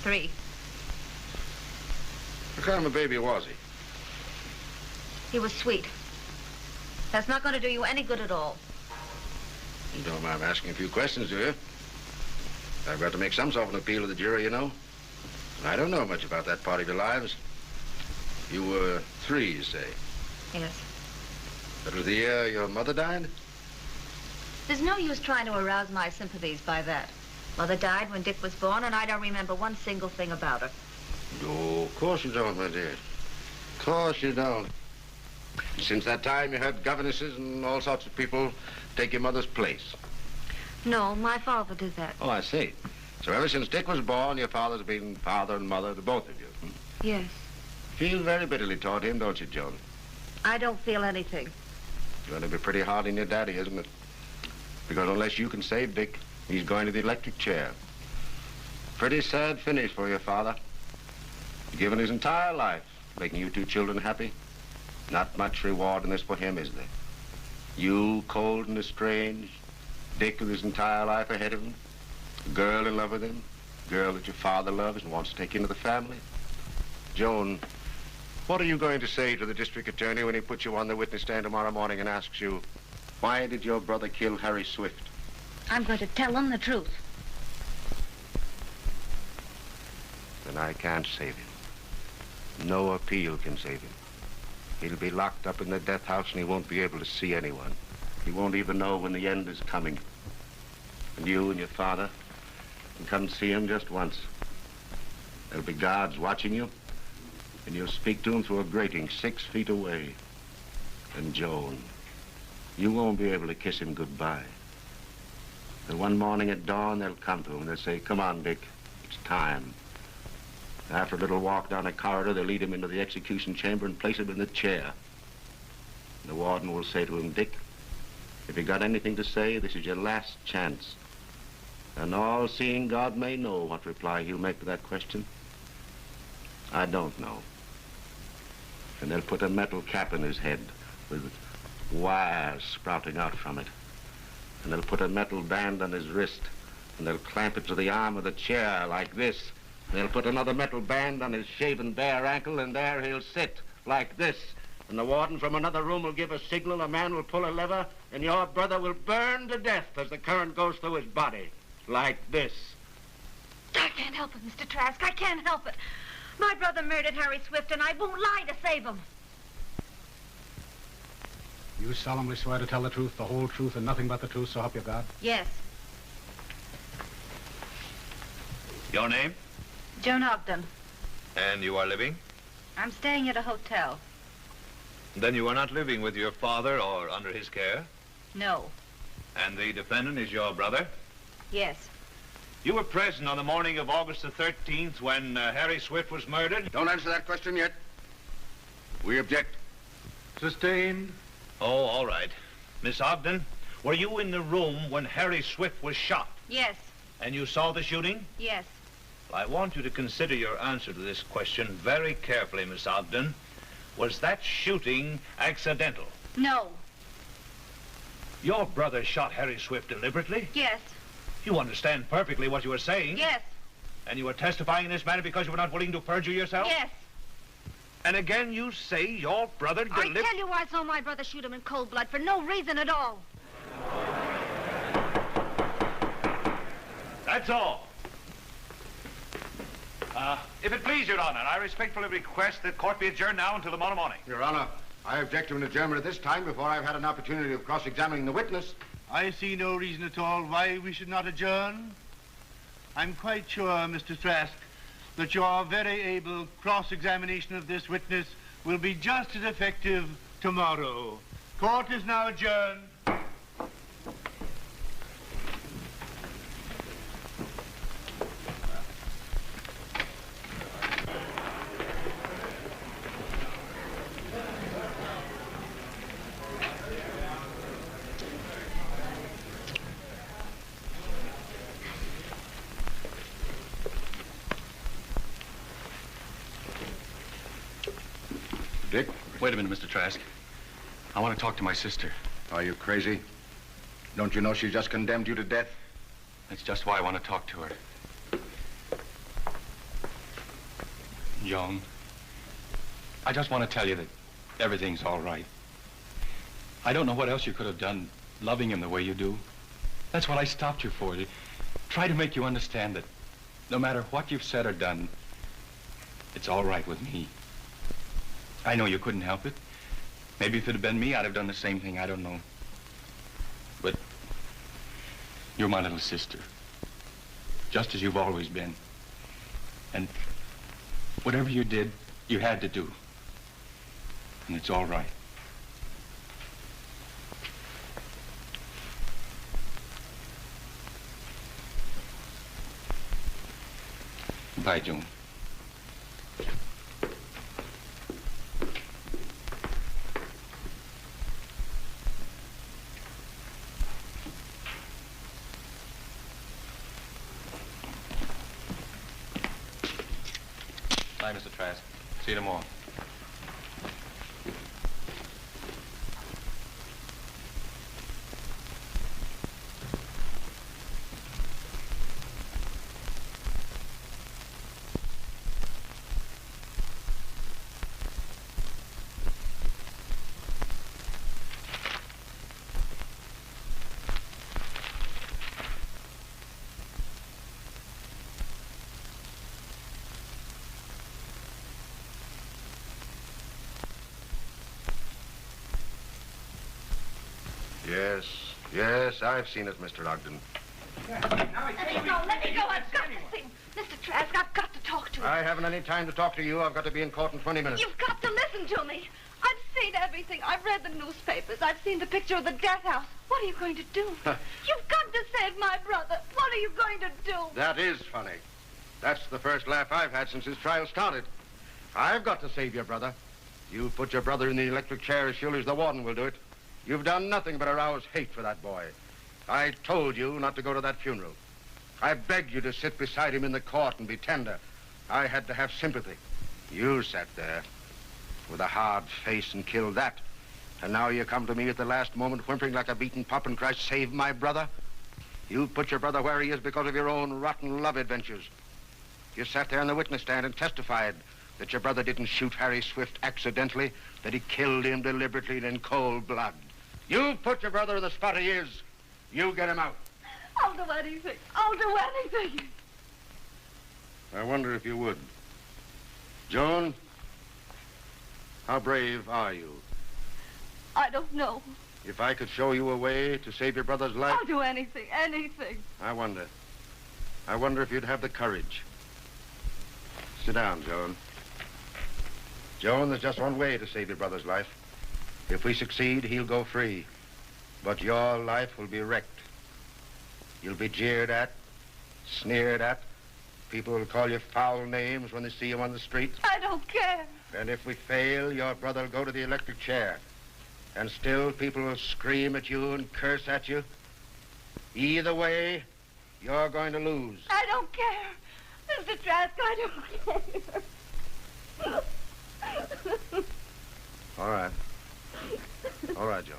3. What kind of a baby was he? He was sweet. That's not going to do you any good at all. You don't mind asking a few questions, do you? I've got to make some sort of an appeal to the jury, you know. And I don't know much about that part of your lives. You were 3, you say? Yes. That was the year your mother died? There's no use trying to arouse my sympathies by that. Mother died when Dick was born, and I don't remember one single thing about her. No, of course you don't, my dear. Of course you don't. Since that time, you had governesses and all sorts of people take your mother's place. No, my father did that. Oh, I see. So ever since Dick was born, your father's been father and mother to both of you. Yes. Feel very bitterly toward him, don't you, Joan? I don't feel anything. It's going to be pretty hard on your daddy, isn't it? Because unless you can save Dick, he's going to the electric chair. Pretty sad finish for your father. Given his entire life, making you two children happy. Not much reward in this for him, is there? You, cold and estranged. Dick with his entire life ahead of him. A girl in love with him. A girl that your father loves and wants to take into the family. Joan, what are you going to say to the district attorney when he puts you on the witness stand tomorrow morning and asks you, why did your brother kill Harry Swift? I'm going to tell him the truth. Then I can't save him. No appeal can save him. He'll be locked up in the death house and he won't be able to see anyone. He won't even know when the end is coming. And you and your father can come see him just once. There'll be guards watching you, and you'll speak to him through a grating 6 feet away. And Joan, you won't be able to kiss him goodbye. And one morning at dawn, they'll come to him and they'll say, come on, Dick, it's time. After a little walk down a corridor, they'll lead him into the execution chamber and place him in the chair. The warden will say to him, Dick, if you got anything to say, this is your last chance. And all-seeing God may know what reply he'll make to that question. I don't know. And they'll put a metal cap in his head with wires sprouting out from it. And they'll put a metal band on his wrist, and they'll clamp it to the arm of the chair like this. They'll put another metal band on his shaven bare ankle, and there he'll sit, like this. And the warden from another room will give a signal, a man will pull a lever, and your brother will burn to death as the current goes through his body, like this. I can't help it, Mr. Trask. I can't help it. My brother murdered Harry Swift, and I won't lie to save him. You solemnly swear to tell the truth, the whole truth, and nothing but the truth, so help you God? Yes. Your name? Joan Ogden. And you are living? I'm staying at a hotel. Then you are not living with your father or under his care? No. And the defendant is your brother? Yes. You were present on the morning of August the 13th when Harry Swift was murdered? Don't answer that question yet. We object. Sustained. Oh, all right. Miss Ogden, were you in the room when Harry Swift was shot? Yes. And you saw the shooting? Yes. Well, I want you to consider your answer to this question very carefully, Miss Ogden. Was that shooting accidental? No. Your brother shot Harry Swift deliberately? Yes. You understand perfectly what you were saying? Yes. And you were testifying in this manner because you were not willing to perjure yourself? Yes. And again you say your brother I tell you I saw my brother shoot him in cold blood for no reason at all. That's all. If it please your honor, I respectfully request that court be adjourned now until tomorrow morning. Your Honor, I object to an adjournment at this time before I've had an opportunity of cross-examining the witness. I see no reason at all why we should not adjourn. I'm quite sure, Mr. Trask, that your very able cross-examination of this witness will be just as effective tomorrow. Court is now adjourned. Dick? Wait a minute, Mr. Trask. I want to talk to my sister. Are you crazy? Don't you know she just condemned you to death? That's just why I want to talk to her. Joan, I just want to tell you that everything's all right. I don't know what else you could have done loving him the way you do. That's what I stopped you for. To try to make you understand that no matter what you've said or done, it's all right with me. I know you couldn't help it. Maybe if it had been me, I'd have done the same thing. I don't know. But you're my little sister, just as you've always been. And whatever you did, you had to do. And it's all right. Bye, June. Bye, Mr. Trask. See you tomorrow. Yes, I've seen it, Mr. Ogden. Let me go. I've got to see him. Mr. Trask, I've got to talk to him. I haven't any time to talk to you. I've got to be in court in 20 minutes. You've got to listen to me. I've seen everything. I've read the newspapers. I've seen the picture of the death house. What are you going to do? You've got to save my brother. What are you going to do? That is funny. That's the first laugh I've had since his trial started. I've got to save your brother. You put your brother in the electric chair as surely as the warden will do it. You've done nothing but arouse hate for that boy. I told you not to go to that funeral. I begged you to sit beside him in the court and be tender. I had to have sympathy. You sat there with a hard face and killed that. And now you come to me at the last moment whimpering like a beaten pup and cry, save my brother? You put your brother where he is because of your own rotten love adventures. You sat there in the witness stand and testified that your brother didn't shoot Harry Swift accidentally, that he killed him deliberately and in cold blood. You put your brother in the spot he is. You get him out. I'll do anything. I'll do anything. I wonder if you would. Joan, how brave are you? I don't know. If I could show you a way to save your brother's life... I'll do anything, anything. I wonder if you'd have the courage. Sit down, Joan. Joan, there's just one way to save your brother's life. If we succeed, he'll go free. But your life will be wrecked. You'll be jeered at, sneered at. People will call you foul names when they see you on the street. I don't care. And if we fail, your brother will go to the electric chair. And still people will scream at you and curse at you. Either way, you're going to lose. I don't care. Mr. Trask, I don't care. All right. All right, Joan.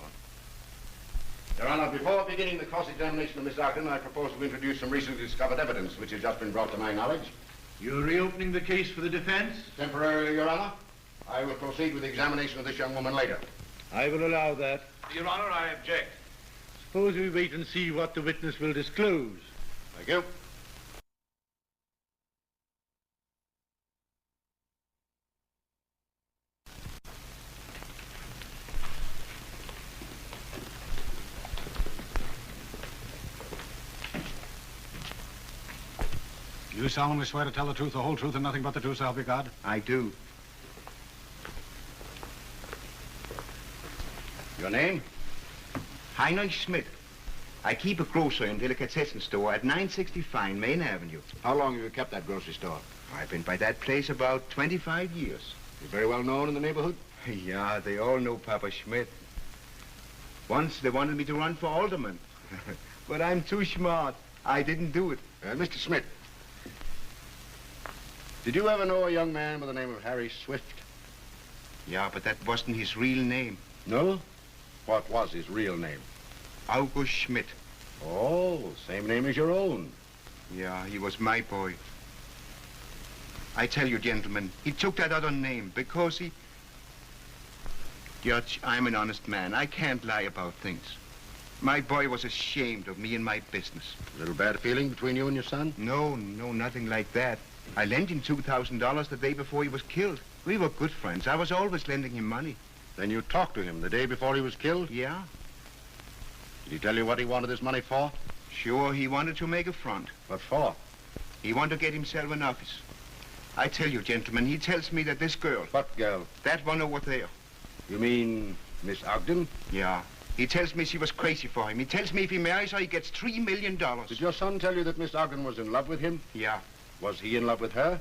Your Honor, before beginning the cross-examination of Miss Ogden, I propose to introduce some recently discovered evidence which has just been brought to my knowledge. You're reopening the case for the defense? Temporarily, Your Honor. I will proceed with the examination of this young woman later. I will allow that. Your Honor, I object. Suppose we wait and see what the witness will disclose. Thank you. You solemnly swear to tell the truth, the whole truth, and nothing but the truth, so help you God? I do. Your name? Heinrich Schmidt. I keep a grocery and delicatessen store at 965 Main Avenue. How long have you kept that grocery store? I've been by that place about 25 years. You're very well known in the neighborhood? Yeah, they all know Papa Schmidt. Once they wanted me to run for alderman. But I'm too smart. I didn't do it. Mr. Schmidt, did you ever know a young man by the name of Harry Swift? Yeah, but that wasn't his real name. No? What was his real name? August Schmidt. Oh, same name as your own. Yeah, he was my boy. I tell you, gentlemen, he took that other name because he... Judge, I'm an honest man. I can't lie about things. My boy was ashamed of me and my business. A little bad feeling between you and your son? No, nothing like that. I lent him $2,000 the day before he was killed. We were good friends. I was always lending him money. Then you talked to him the day before he was killed? Yeah. Did he tell you what he wanted this money for? Sure, he wanted to make a front. What for? He wanted to get himself an office. I tell you, gentlemen, he tells me that this girl... What girl? That one over there. You mean Miss Ogden? Yeah. He tells me she was crazy for him. He tells me if he marries her, he gets $3 million. Did your son tell you that Miss Ogden was in love with him? Yeah. Was he in love with her?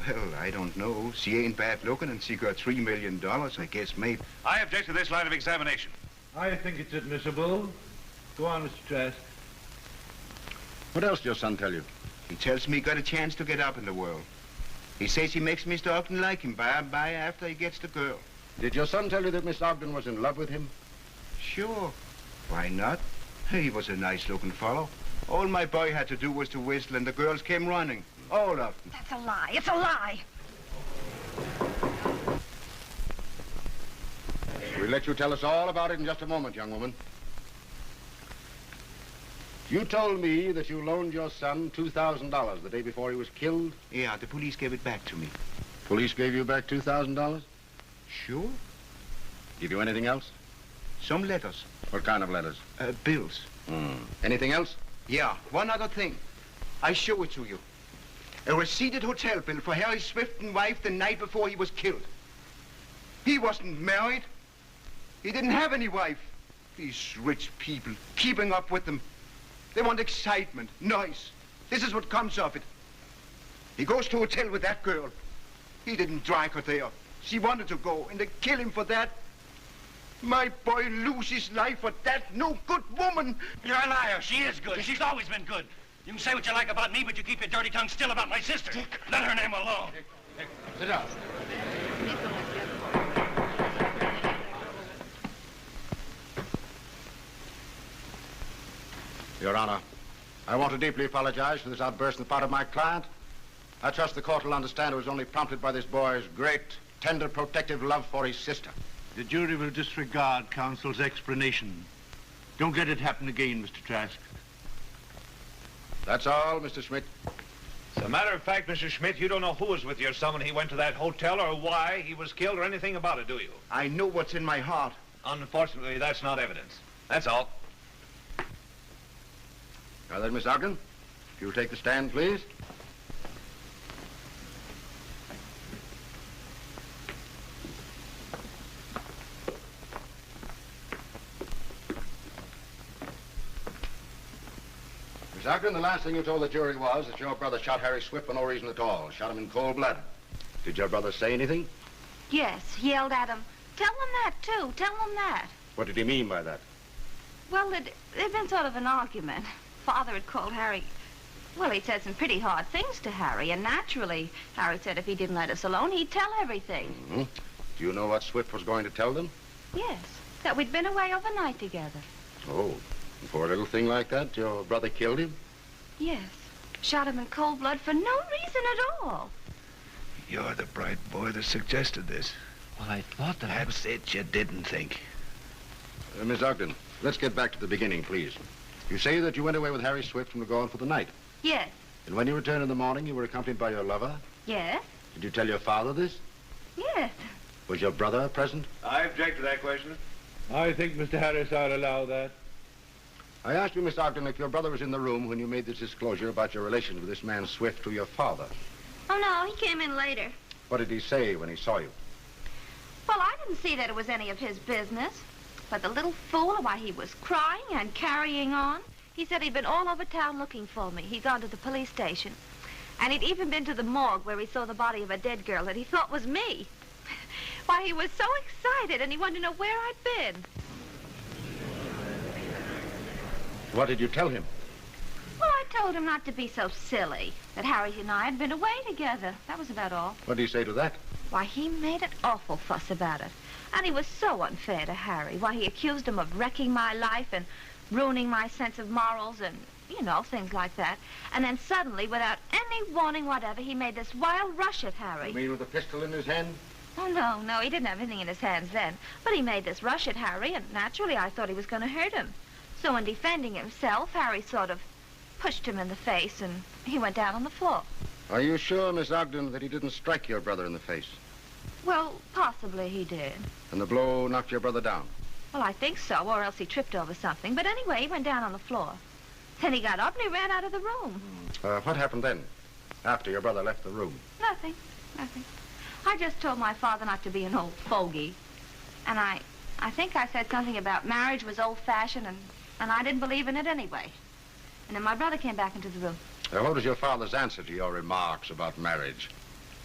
Well, I don't know. She ain't bad looking, and she got $3 million, I guess, maybe. I object to this line of examination. I think it's admissible. Go on, Mr. Trask. What else did your son tell you? He tells me he got a chance to get up in the world. He says he makes Mr. Ogden like him by after he gets the girl. Did your son tell you that Miss Ogden was in love with him? Sure. Why not? He was a nice-looking fellow. All my boy had to do was to whistle, and the girls came running. All of them. That's a lie. It's a lie. We'll let you tell us all about it in just a moment, young woman. You told me that you loaned your son $2,000 the day before he was killed? Yeah, the police gave it back to me. Police gave you back $2,000? Sure. Give you anything else? Some letters. What kind of letters? Bills. Anything else? Yeah, one other thing. I show it to you. A receipted hotel bill for Harry Swift and wife the night before he was killed. He wasn't married. He didn't have any wife. These rich people, keeping up with them. They want excitement, noise. This is what comes of it. He goes to a hotel with that girl. He didn't drag her there. She wanted to go, and they kill him for that. My boy lose his life for that no good woman. You're a liar. She is good. She's always been good. You can say what you like about me, but you keep your dirty tongue still about my sister. Dick. Let her name alone. Dick, sit down. Your Honor, I want to deeply apologize for this outburst on the part of my client. I trust the court will understand it was only prompted by this boy's great, tender, protective love for his sister. The jury will disregard counsel's explanation. Don't let it happen again, Mr. Trask. That's all, Mr. Schmidt. As a matter of fact, Mr. Schmidt, you don't know who was with your son when he went to that hotel or why he was killed or anything about it, do you? I know what's in my heart. Unfortunately, that's not evidence. That's all. Now then, Miss Ogden, if you'll take the stand, please. Miss Ogden, the last thing you told the jury was that your brother shot Harry Swift for no reason at all. Shot him in cold blood. Did your brother say anything? Yes, he yelled at him. Tell him that, too. Tell him that. What did he mean by that? Well, there'd been sort of an argument. Father had called Harry. Well, he'd said some pretty hard things to Harry, and naturally, Harry said if he didn't let us alone, he'd tell everything. Mm-hmm. Do you know what Swift was going to tell them? Yes, that we'd been away overnight together. Oh, for a little thing like that, your brother killed him? Yes, shot him in cold blood for no reason at all. You're the bright boy that suggested this. Well, I thought that That's it, you didn't think. Miss Ogden, let's get back to the beginning, please. You say that you went away with Harry Swift and were gone for the night. Yes. And when you returned in the morning, you were accompanied by your lover? Yes. Did you tell your father this? Yes. Was your brother present? I object to that question. I think Mr. Harris ought to allow that. I asked you, Miss Ogden, if your brother was in the room when you made this disclosure about your relation with this man Swift to your father. Oh, no, he came in later. What did he say when he saw you? Well, I didn't see that it was any of his business. But the little fool, why, he was crying and carrying on. He said he'd been all over town looking for me. He'd gone to the police station. And he'd even been to the morgue where he saw the body of a dead girl that he thought was me. Why, he was so excited, and he wanted to know where I'd been. What did you tell him? Well, I told him not to be so silly, that Harry and I had been away together. That was about all. What did he say to that? Why, he made an awful fuss about it. And he was so unfair to Harry. Why, he accused him of wrecking my life and ruining my sense of morals and, you know, things like that. And then suddenly, without any warning whatever, he made this wild rush at Harry. You mean with a pistol in his hand? Oh, no, he didn't have anything in his hands then. But he made this rush at Harry, and naturally I thought he was going to hurt him. So in defending himself, Harry sort of pushed him in the face, and he went down on the floor. Are you sure, Miss Ogden, that he didn't strike your brother in the face? Well, possibly he did. And the blow knocked your brother down? Well, I think so, or else he tripped over something. But anyway, he went down on the floor. Then he got up and he ran out of the room. What happened then, after your brother left the room? Nothing. I just told my father not to be an old fogey. And I think I said something about marriage was old-fashioned, and I didn't believe in it anyway. And then my brother came back into the room. Now, what was your father's answer to your remarks about marriage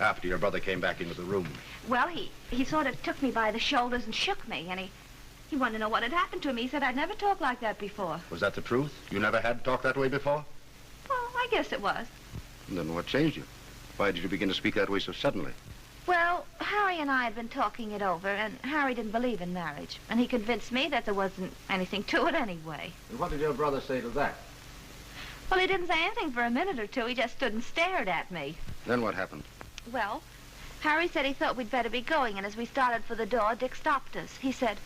after your brother came back into the room? Well, he sort of took me by the shoulders and shook me, and he wanted to know what had happened to me. He said I'd never talked like that before. Was that the truth? You never had talked that way before? Well, I guess it was. And then what changed you? Why did you begin to speak that way so suddenly? Well, Harry and I had been talking it over, and Harry didn't believe in marriage. And he convinced me that there wasn't anything to it anyway. And what did your brother say to that? Well, he didn't say anything for a minute or two. He just stood and stared at me. Then what happened? Well, Harry said he thought we'd better be going, and as we started for the door, Dick stopped us. He said,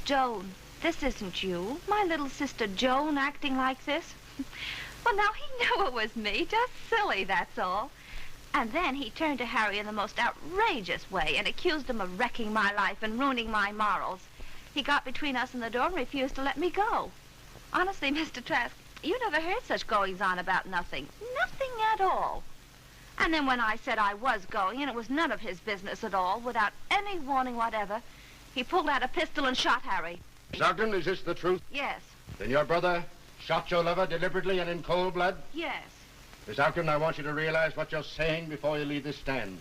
"Joan, this isn't you. My little sister Joan acting like this." Well, now, he knew it was me. Just silly, that's all. And then he turned to Harry in the most outrageous way and accused him of wrecking my life and ruining my morals. He got between us and the door and refused to let me go. Honestly, Mr. Trask, you never heard such goings-on about nothing. Nothing at all. And then when I said I was going, and it was none of his business at all, without any warning whatever, he pulled out a pistol and shot Harry. Miss Ogden, is this the truth? Yes. Then your brother shot your lover deliberately and in cold blood? Yes. Miss Ogden, I want you to realize what you're saying before you leave this stand.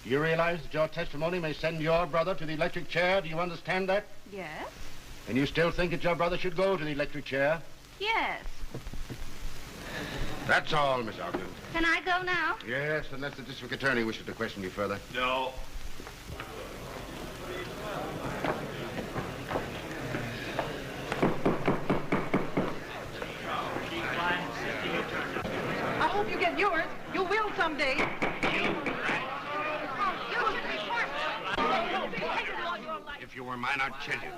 Do you realize that your testimony may send your brother to the electric chair? Do you understand that? Yes. And you still think that your brother should go to the electric chair? Yes. That's all, Miss Ogden. Can I go now? Yes, unless the district attorney wishes to question you further. No. I hope you get yours. You will someday. If you were mine, I'd kill you.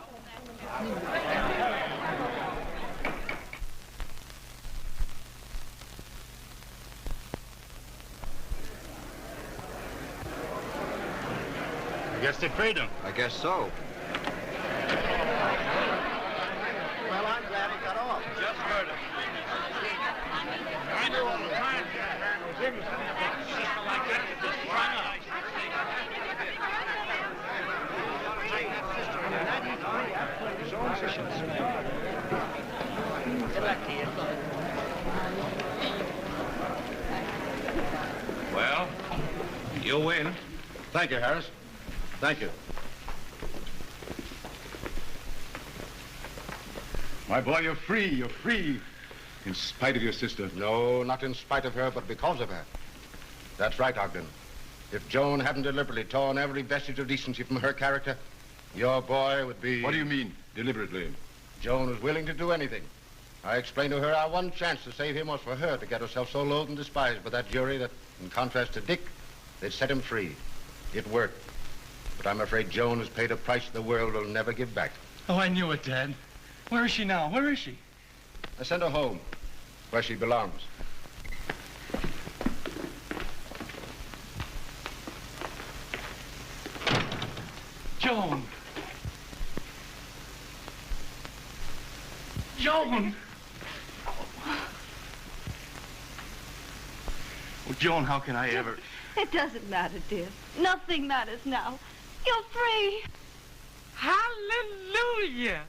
I guess they freed him. I guess so. Well, I'm glad he got off. Just heard him. I knew all the time that man was innocent. A system like that could just run out. Well, you win. Thank you, Harris. Thank you. My boy, you're free. You're free. In spite of your sister. No, not in spite of her, but because of her. That's right, Ogden. If Joan hadn't deliberately torn every vestige of decency from her character, your boy would be... What do you mean, deliberately? Joan was willing to do anything. I explained to her our one chance to save him was for her to get herself so loathed and despised by that jury that, in contrast to Dick, they'd set him free. It worked. But I'm afraid Joan has paid a price the world will never give back. Oh, I knew it, Dad. Where is she now? Where is she? I sent her home, where she belongs. Joan. Joan! Well, Joan, how can I ever... It doesn't matter, dear. Nothing matters now. You're free. Hallelujah.